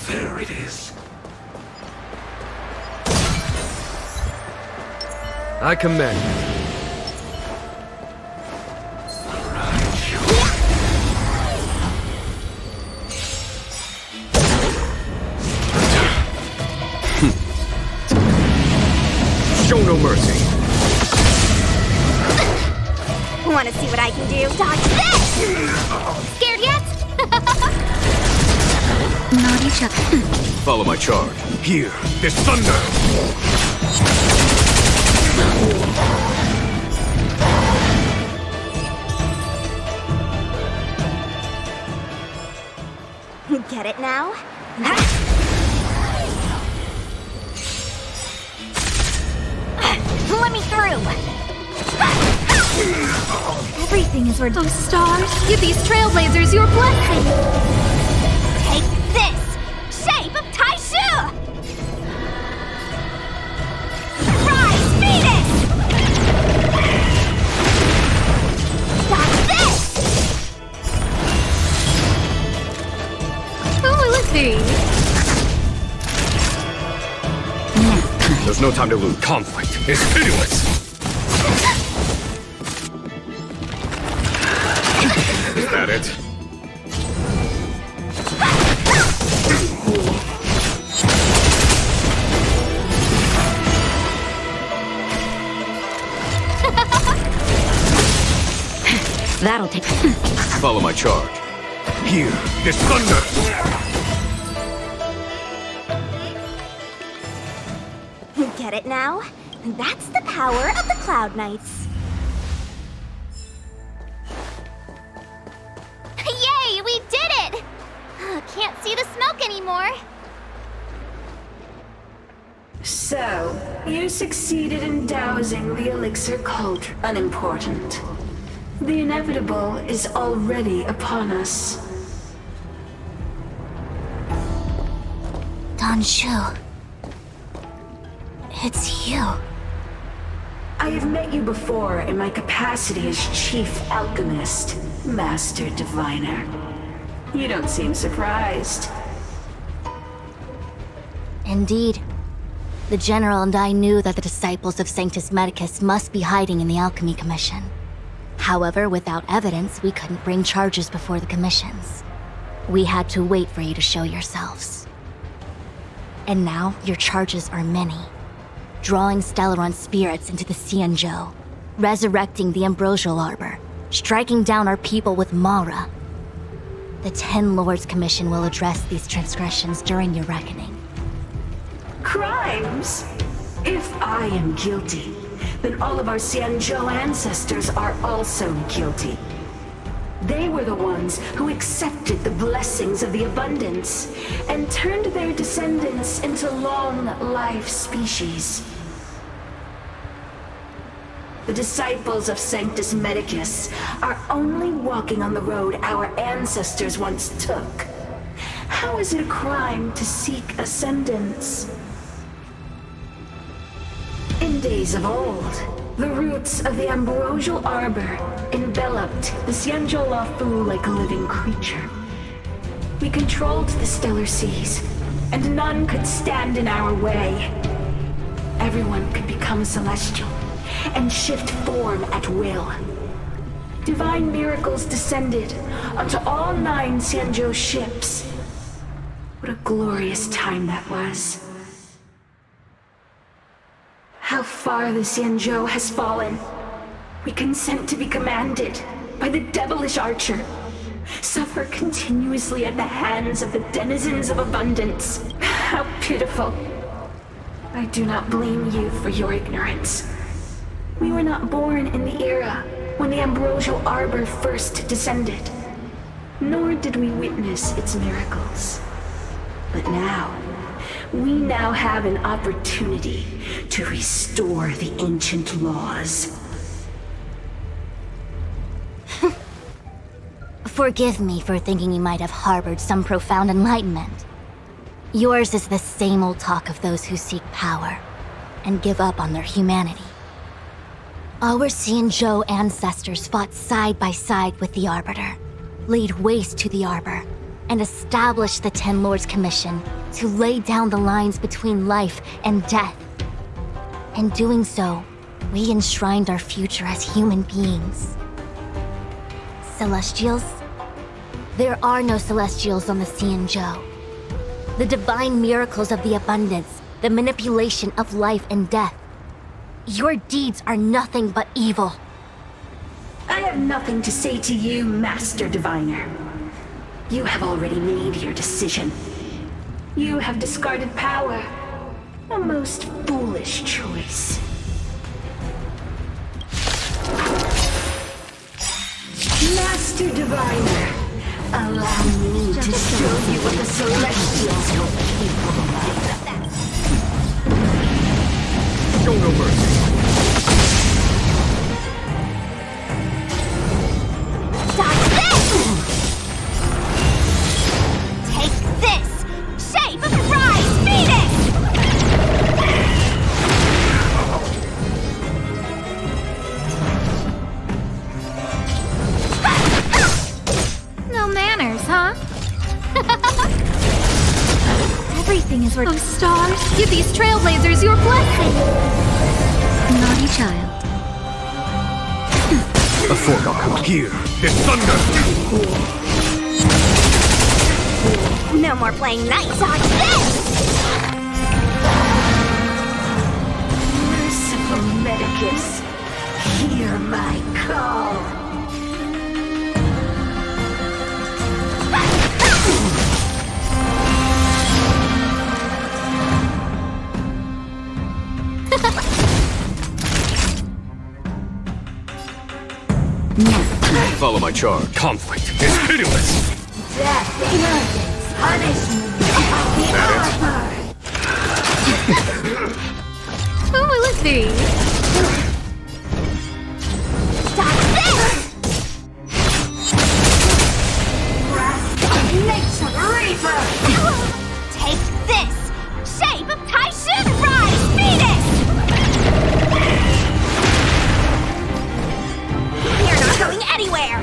[SPEAKER 10] There it is.
[SPEAKER 4] I commend you. Show no mercy.
[SPEAKER 6] Wanna see what I can do? Dodge this!
[SPEAKER 3] Scared yet?
[SPEAKER 12] Not each other.
[SPEAKER 4] Follow my charge. Here, there's thunder!
[SPEAKER 6] Get it now? Let me through!
[SPEAKER 11] Everything is where those stars give these trailblazers your blessing. Take this! Shape of Taishu! Rise, Venus! That's this! Oh, let's see.
[SPEAKER 4] There's no time to lose. Conflict is pitiless! Is that it?
[SPEAKER 12] That'll take.
[SPEAKER 8] Follow my charge.
[SPEAKER 4] Here is thunder!
[SPEAKER 11] Get it now? That's the power of the Cloud Knights. Yay! We did it! Can't see the smoke anymore.
[SPEAKER 1] So, you succeeded in dousing the elixir cauldron. Unimportant. The inevitable is already upon us.
[SPEAKER 11] Shu. It's you.
[SPEAKER 1] I have met you before in my capacity as Chief Alchemist, Master Diviner. You don't seem surprised.
[SPEAKER 11] Indeed. The General and I knew that the disciples of Sanctus Medicus must be hiding in the Alchemy Commission. However, without evidence, we couldn't bring charges before the commissions. We had to wait for you to show yourselves. And now, your charges are many. Drawing Stellaron spirits into the Xianzhou, resurrecting the Ambrosial Arbor, striking down our people with Mara. The Ten Lords Commission will address these transgressions during your reckoning.
[SPEAKER 1] Crimes? If I am guilty, then all of our Xianzhou ancestors are also guilty. They were the ones who accepted the blessings of the abundance and turned their descendants into long-life species. The disciples of Sanctus Medicus are only walking on the road our ancestors once took. How is it a crime to seek ascendance? In days of old, the roots of the Ambrosial Arbor enveloped the Xianzhou Lafu like a living creature. We controlled the stellar seas, and none could stand in our way. Everyone could become celestial and shift form at will. Divine miracles descended onto all 9 Xianzhou ships. What a glorious time that was. How far the Xianzhou has fallen. We consent to be commanded by the devilish archer. Suffer continuously at the hands of the denizens of abundance. How pitiful. I do not blame you for your ignorance. We were not born in the era when the Ambrosial Arbor first descended, nor did we witness its miracles. But we now have an opportunity to restore the ancient laws.
[SPEAKER 11] Forgive me for thinking you might have harbored some profound enlightenment. Yours is the same old talk of those who seek power and give up on their humanity. Our Xianzhou ancestors fought side by side with the Arbiter, laid waste to the Arbor, and established the Ten Lords Commission to lay down the lines between life and death. In doing so, we enshrined our future as human beings. Celestials? There are no Celestials on the Xianzhou. The divine miracles of the abundance, the manipulation of life and death. Your deeds are nothing but evil.
[SPEAKER 1] I have nothing to say to you, Master Diviner. You have already made your decision. You have discarded power. A most foolish choice. Master Diviner, allow me to show you what the Celestials were capable of. Show no mercy.
[SPEAKER 3] Everything is worth. Oh, stars, give these trailblazers your blessing.
[SPEAKER 12] Naughty child.
[SPEAKER 4] A fork I'll come here. It's thunder!
[SPEAKER 6] No more playing nice. Dodge this!
[SPEAKER 1] Merciful Medicus, hear my call.
[SPEAKER 8] Follow my charge.
[SPEAKER 4] Conflict is pitiless!
[SPEAKER 1] Death, punishment,
[SPEAKER 3] Oh, let's see.
[SPEAKER 1] Stop this! Nature Reaper!
[SPEAKER 6] Take this! Shape of Taishin! Rise, Venus! You're not going anywhere!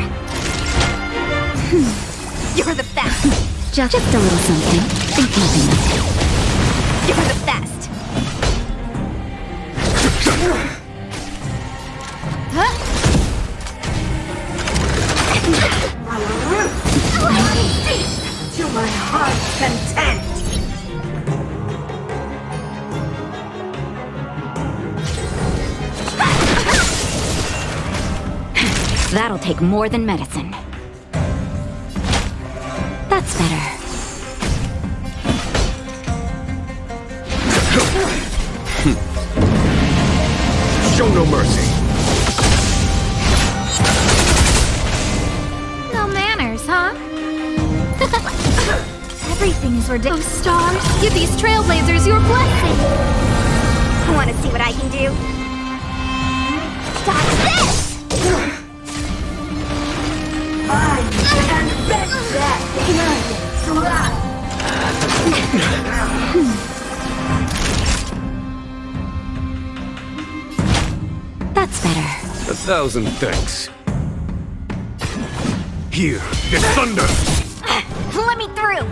[SPEAKER 6] You're the best!
[SPEAKER 12] Just a little something. Think nothing of it.
[SPEAKER 6] You're the best!
[SPEAKER 1] To my heart's content!
[SPEAKER 12] That'll take more than medicine. That's better.
[SPEAKER 4] Show no mercy!
[SPEAKER 3] No manners, huh? Everything is ridiculous. Oh, stars, give these trailblazers your blessing.
[SPEAKER 6] Want to see what I can do? Dodge this!
[SPEAKER 1] I can bet that
[SPEAKER 12] That's better.
[SPEAKER 4] 1,000 thanks. Here, it's thunder!
[SPEAKER 6] Let me through!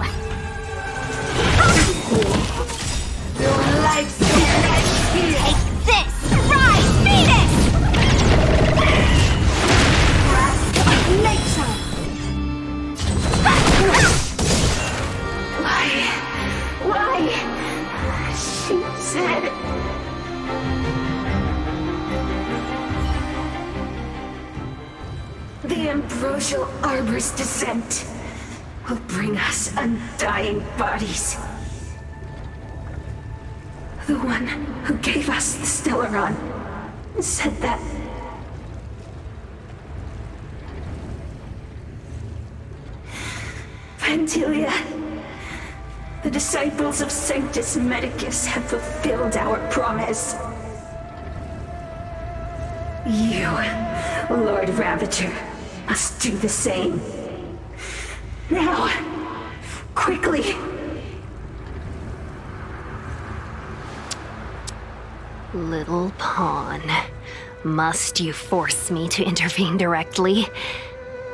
[SPEAKER 1] your life's next here.
[SPEAKER 6] Take this! Rise, Venus!
[SPEAKER 1] Nature! Why? She said... The ambrosial arbor's descent will bring us undying bodies. The one who gave us the Stellaron said that. Vantilia, the disciples of Sanctus Medicus have fulfilled our promise. You, Lord Ravager, must do the same. Now, quickly.
[SPEAKER 6] Little pawn. Must you force me to intervene directly?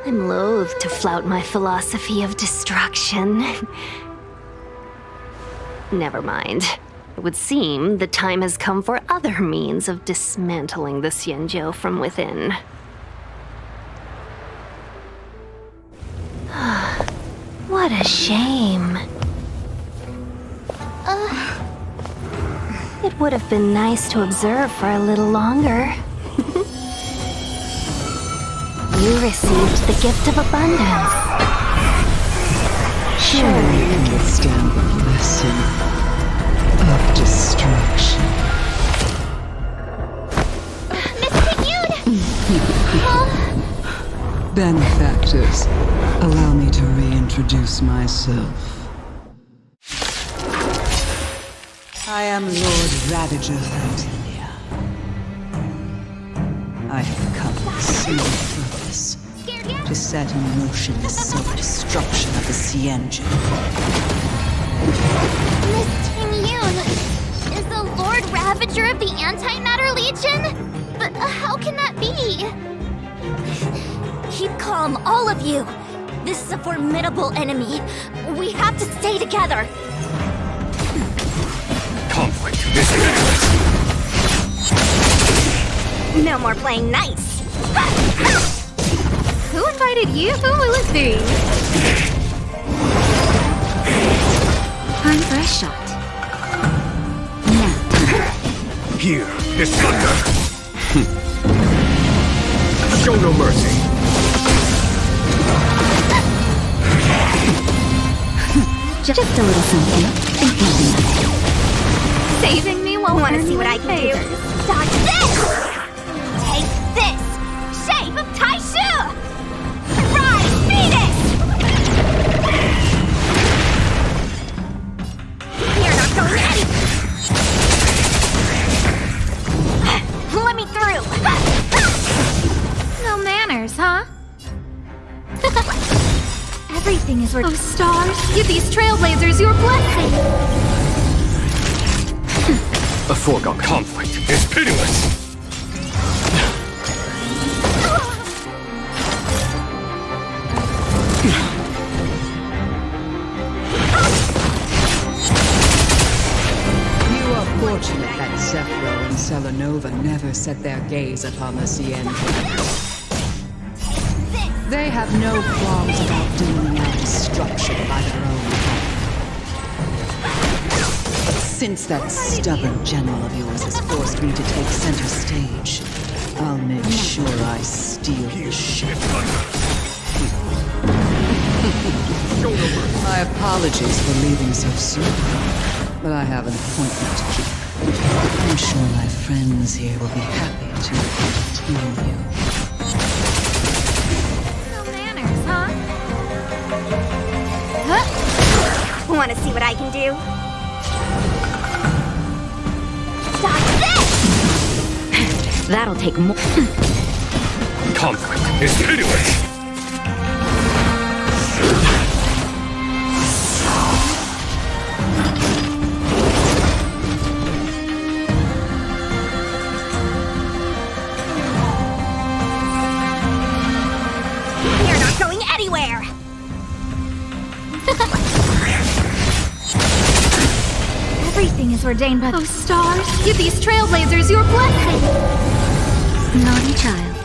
[SPEAKER 6] I'm loath to flout my philosophy of destruction. Never mind. It would seem the time has come for other means of dismantling the Xianzhou from within. What a shame. It would have been nice to observe for a little longer. You received the gift of abundance.
[SPEAKER 13] Surely you can withstand the blessing of destruction.
[SPEAKER 3] Miss Pignude!
[SPEAKER 13] Benefactors, allow me to reintroduce myself. I am Lord Ravager Vantilia. I have come with a single purpose. To set in motion the self-destruction of the Xianzhou.
[SPEAKER 3] Miss Ting-Yun, is the Lord Ravager of the Antimatter Legion? But how can that be?
[SPEAKER 11] Keep calm, all of you. This is a formidable enemy. We have to stay together.
[SPEAKER 4] Conflict is pitiless.
[SPEAKER 6] No more playing nice.
[SPEAKER 3] Who invited you? Who will it be?
[SPEAKER 12] Time for a shot.
[SPEAKER 4] Here is thunder. Show no mercy.
[SPEAKER 12] Just a little something. Think nothing of it.
[SPEAKER 3] Saving me won't
[SPEAKER 6] Want to
[SPEAKER 3] earn
[SPEAKER 6] see
[SPEAKER 3] you
[SPEAKER 6] what I
[SPEAKER 3] any
[SPEAKER 6] can do?
[SPEAKER 3] favors.
[SPEAKER 6] Dodge this! Take this! Shape of Taishu! Rise, Phoenix! You're not going anywhere! Let me through!
[SPEAKER 3] No manners, huh? Everything is worth. Oh, stars, give these trailblazers your blessing.
[SPEAKER 4] A foregone conflict is pitiless.
[SPEAKER 13] You are fortunate that Zephyro and Selenova never set their gaze upon the Cienjo. They have no qualms about dealing out destruction by their own hand. But since that stubborn general of yours has forced me to take center stage, I'll make sure I steal the show. My apologies for leaving so soon, but I have an appointment to keep. I'm sure my friends here will be happy to entertain you.
[SPEAKER 6] Want to see what I can do? Dodge this!
[SPEAKER 12] That'll take more.
[SPEAKER 4] Conflict is pitiless.
[SPEAKER 6] You're not going anywhere!
[SPEAKER 3] Everything is ordained by. Oh, stars, give these trailblazers your blessing.
[SPEAKER 12] Naughty child.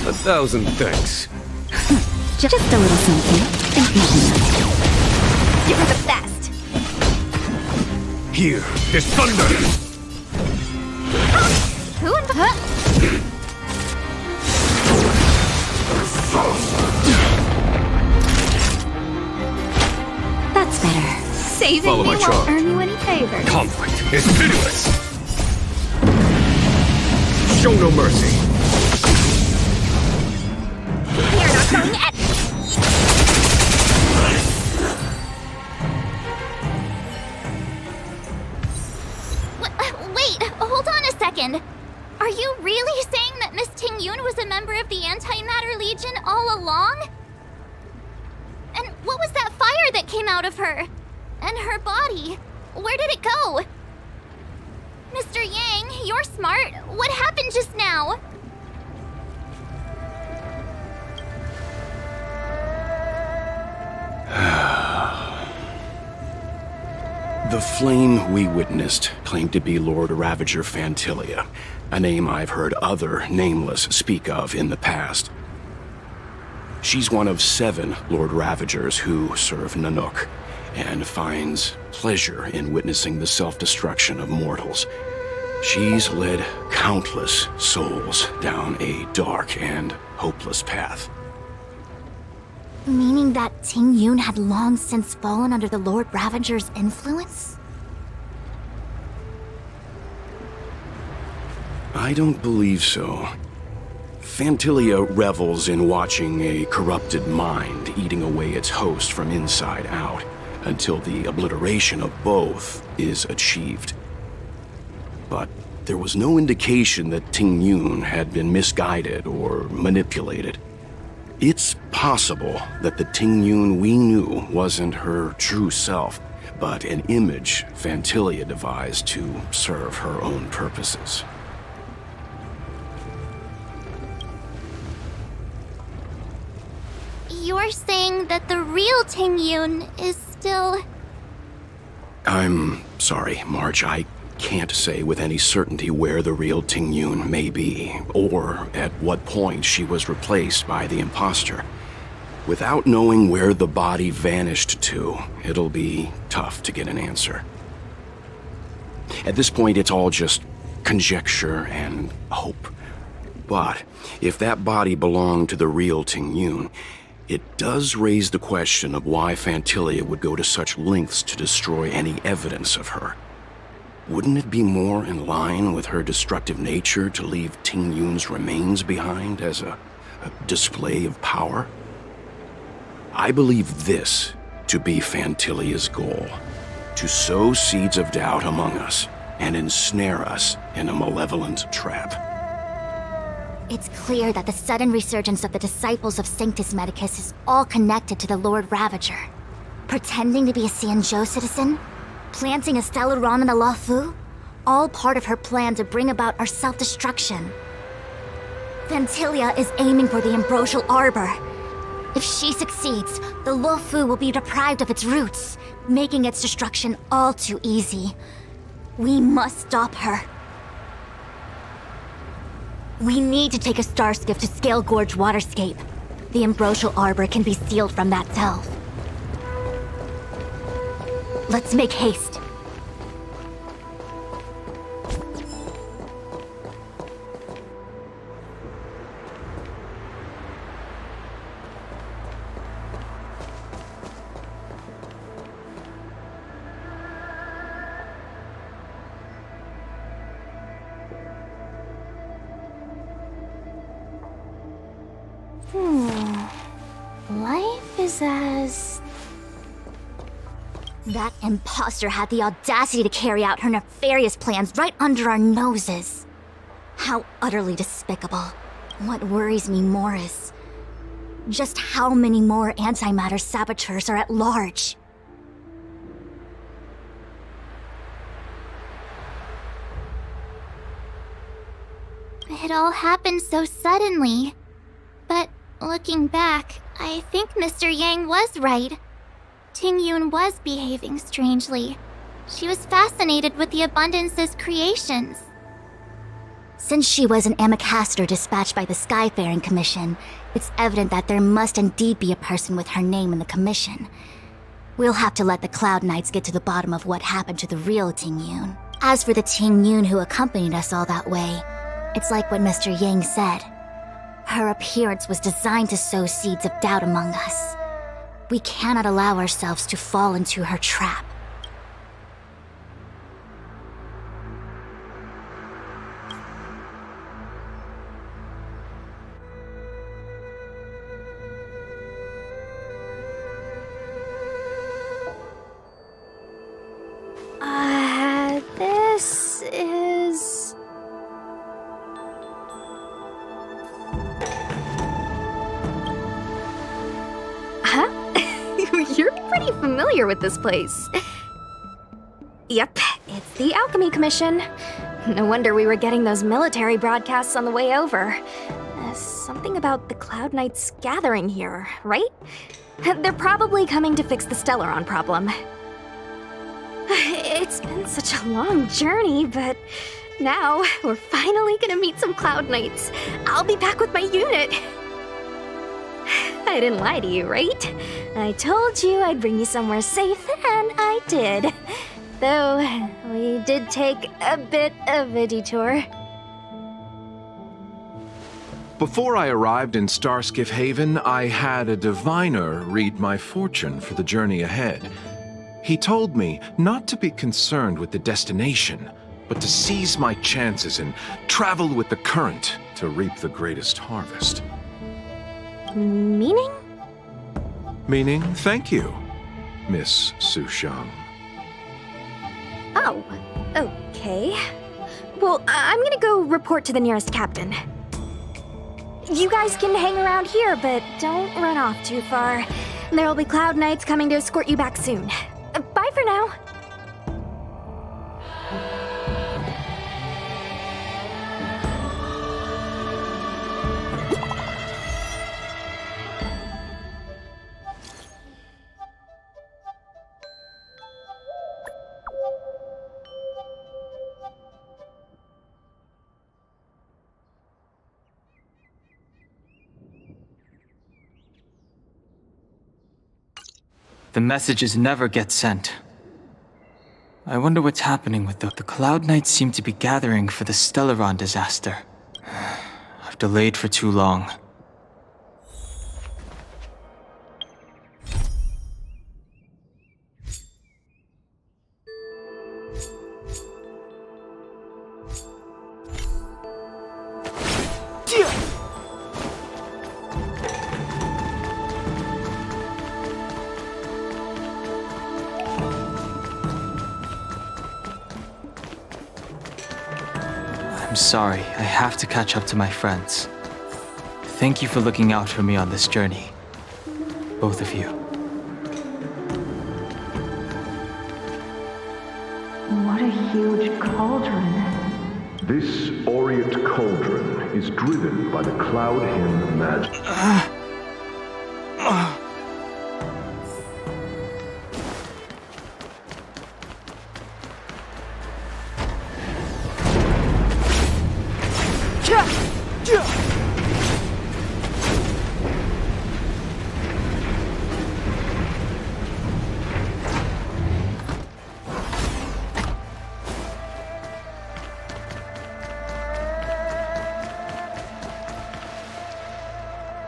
[SPEAKER 4] 1,000 thanks.
[SPEAKER 12] Just a little something. Think nothing of it.
[SPEAKER 6] You're the best!
[SPEAKER 4] Here is thunder.
[SPEAKER 3] Who in the.
[SPEAKER 12] That's better.
[SPEAKER 3] Saving
[SPEAKER 4] Follow
[SPEAKER 3] me
[SPEAKER 4] my
[SPEAKER 3] won't
[SPEAKER 4] charge.
[SPEAKER 3] earn you any favors.
[SPEAKER 4] Conflict is pitiless. Show no mercy.
[SPEAKER 6] You're not going at.
[SPEAKER 3] Wait, hold on a second. Are you really saying that Miss Ting Yun was a member of the Antimatter Legion all along? And what was that fire that came out of her? And her body? Where did it go? Mr. Yang, you're smart. What happened just now?
[SPEAKER 8] The flame we witnessed claimed to be Lord Ravager Fantilia, a name I've heard other nameless speak of in the past. She's one of 7 Lord Ravagers who serve Nanook, and finds pleasure in witnessing the self-destruction of mortals. She's led countless souls down a dark and hopeless path.
[SPEAKER 11] Meaning that Ting Yun had long since fallen under the Lord Ravager's influence?
[SPEAKER 8] I don't believe so. Fantilia revels in watching a corrupted mind eating away its host from inside out, until the obliteration of both is achieved. But there was no indication that Ting Yun had been misguided or manipulated. It's possible that the Ting Yun we knew wasn't her true self, but an image Fantilia devised to serve her own purposes.
[SPEAKER 3] You're saying that the real Ting Yun is still...
[SPEAKER 8] I'm Sorry, March, I can't say with any certainty where the real Ting Yun may be, or at what point she was replaced by the imposter. Without knowing where the body vanished to, it'll be tough to get an answer. At this point, it's all just conjecture and hope. But if that body belonged to the real Ting Yun, it does raise the question of why Phantilia would go to such lengths to destroy any evidence of her. Wouldn't it be more in line with her destructive nature to leave Ting Yun's remains behind as a display of power? I believe this to be Phantilia's goal: to sow seeds of doubt among us and ensnare us in a malevolent trap.
[SPEAKER 11] It's clear that the sudden resurgence of the disciples of Sanctus Medicus is all connected to the Lord Ravager. Pretending to be a Xianzhou citizen? Planting a Stellaron in the Luofu? All part of her plan to bring about our self-destruction. Phantilia is aiming for the Ambrosial Arbor. If she succeeds, the Luofu will be deprived of its roots, making its destruction all too easy. We must stop her. We need to take a star skiff to Scale Gorge Waterscape. The Ambrosial Arbor can be sealed from that delve. Let's make haste. Life is as... That imposter had the audacity to carry out her nefarious plans right under our noses. How utterly despicable. What worries me more is just how many more antimatter saboteurs are at large.
[SPEAKER 3] It all happened so suddenly. But looking back, I think Mr. Yang was right. Ting Yun was behaving strangely. She was fascinated with the Abundance's creations.
[SPEAKER 11] Since she was an ambassador dispatched by the Skyfaring Commission, it's evident that there must indeed be a person with her name in the commission. We'll have to let the Cloud Knights get to the bottom of what happened to the real Ting Yun. As for the Ting Yun who accompanied us all that way, it's like what Mr. Yang said. Her appearance was designed to sow seeds of doubt among us. We cannot allow ourselves to fall into her trap.
[SPEAKER 6] This is... Huh? You're pretty familiar with this place. Yep, it's the Alchemy Commission. No wonder we were getting those military broadcasts on the way over. Something about the Cloud Knights gathering here, right? They're probably coming to fix the Stellaron problem. It's been such a long journey, but now we're finally gonna meet some Cloud Knights. I'll be back with my unit. I didn't lie to you, right? I told you I'd bring you somewhere safe, and I did. Though, we did take a bit of a detour.
[SPEAKER 14] Before I arrived in Starskiff Haven, I had a diviner read my fortune for the journey ahead. He told me not to be concerned with the destination, but to seize my chances and travel with the current to reap the greatest harvest.
[SPEAKER 6] Meaning?
[SPEAKER 14] Meaning, thank you, Miss Sushang.
[SPEAKER 6] Oh, okay. Well, I'm gonna go report to the nearest captain. You guys can hang around here, but don't run off too far. There'll be Cloud Knights coming to escort you back soon. Bye for now.
[SPEAKER 7] The messages never get sent. I wonder what's happening with the Cloud Knights seem to be gathering for the Stellaron disaster. I've delayed for too long. I'm sorry, I have to catch up to my friends. Thank you for looking out for me on this journey. Both of you.
[SPEAKER 1] What a huge cauldron.
[SPEAKER 10] This aureate cauldron is driven by the Cloud Hymn magic.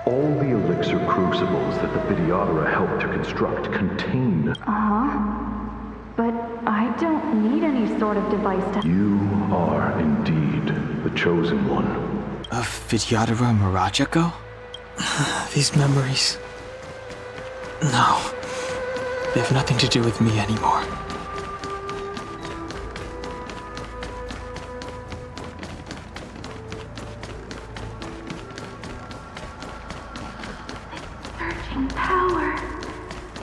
[SPEAKER 10] All the elixir crucibles that the Vidyadhara helped to construct contain...
[SPEAKER 1] But I don't need any sort of device to...
[SPEAKER 10] You are indeed the chosen one.
[SPEAKER 7] Of Vidyadhara Mirajako? These memories... No. They have nothing to do with me anymore.
[SPEAKER 1] Power.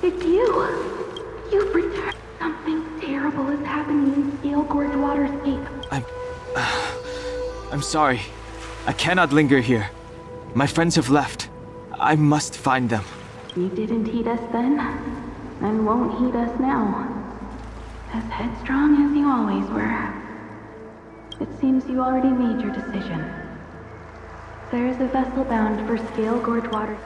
[SPEAKER 1] It's you. You've returned. Something terrible is happening in Scale Gorge Waterscape.
[SPEAKER 7] I'm sorry. I cannot linger here. My friends have left. I must find them.
[SPEAKER 1] You didn't heed us then, and won't heed us now. As headstrong as you always were. It seems you already made your decision. There is a vessel bound for Scale Gorge Water.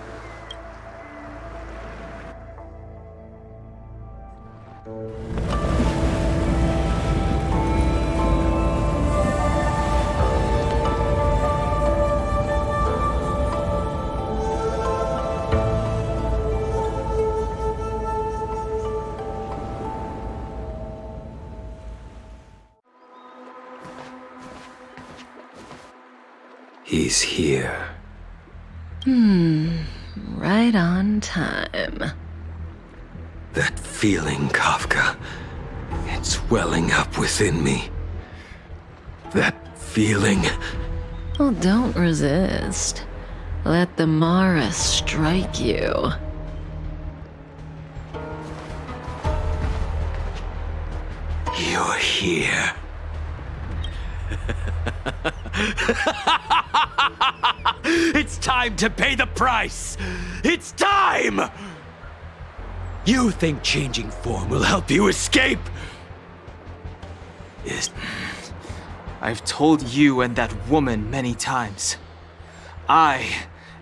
[SPEAKER 2] He's here.
[SPEAKER 9] Right on time.
[SPEAKER 2] That feeling, Kafka. It's welling up within me. That feeling.
[SPEAKER 9] Well, don't resist. Let the Mara strike you.
[SPEAKER 2] You're here. It's time to pay the price! It's time! You think changing form will help you escape?
[SPEAKER 7] I've told you and that woman many times. I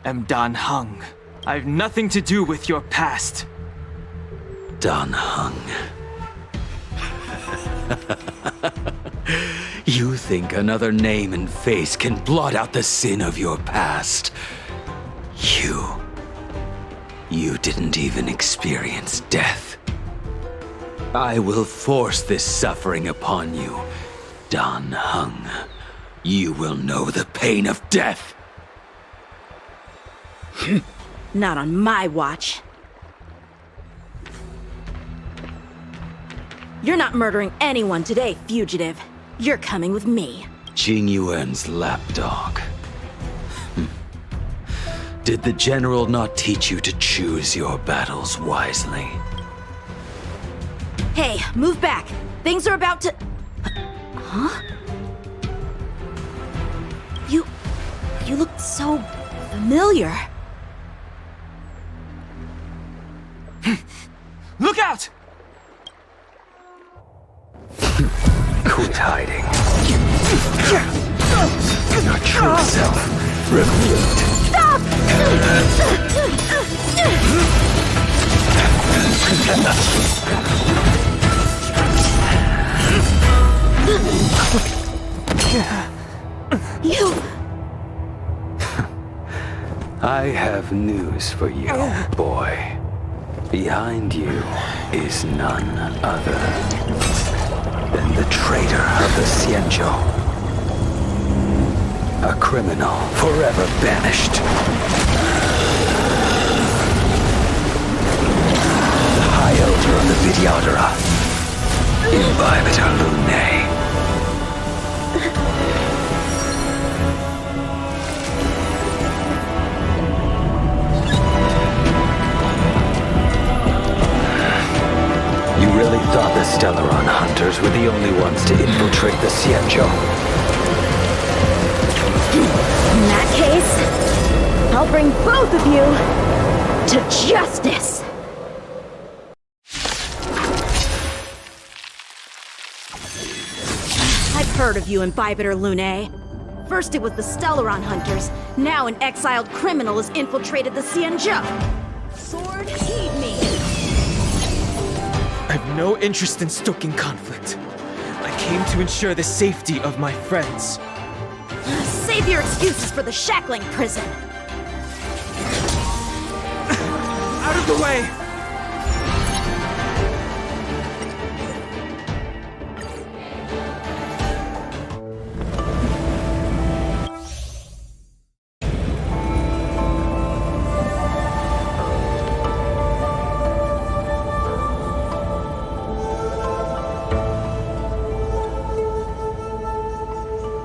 [SPEAKER 7] am Dan Heng. I have nothing to do with your past.
[SPEAKER 2] Dan Heng. You think another name and face can blot out the sin of your past? You didn't even experience death. I will force this suffering upon you, Dan Heng. You will know the pain of death.
[SPEAKER 15] Not on my watch. You're not murdering anyone today, fugitive. You're coming with me.
[SPEAKER 2] Jing Yuan's lapdog. Did the general not teach you to choose your battles wisely?
[SPEAKER 15] Hey, move back. Things are about to... Huh? You look so familiar.
[SPEAKER 7] Look out!
[SPEAKER 2] Quit hiding. Your true self revealed.
[SPEAKER 15] Stop!
[SPEAKER 16] I have news for you, boy. Behind you is none other than the traitor of the Xianzhou. A criminal forever banished. The High Elder of the Vidyadhara, Imbibitor Lunae. You really thought the Stellaron hunters were the only ones to infiltrate the Xianzhou?
[SPEAKER 15] In that case, I'll bring both of you to justice! I've heard of you, Imbibitor Lunae. First it was the Stellaron hunters, now an exiled criminal has infiltrated the Xianzhou. Sword, heed me!
[SPEAKER 17] I have no interest in stoking conflict. I came to ensure the safety of my friends.
[SPEAKER 15] Save your excuses for the shackling prison!
[SPEAKER 17] Out of the way!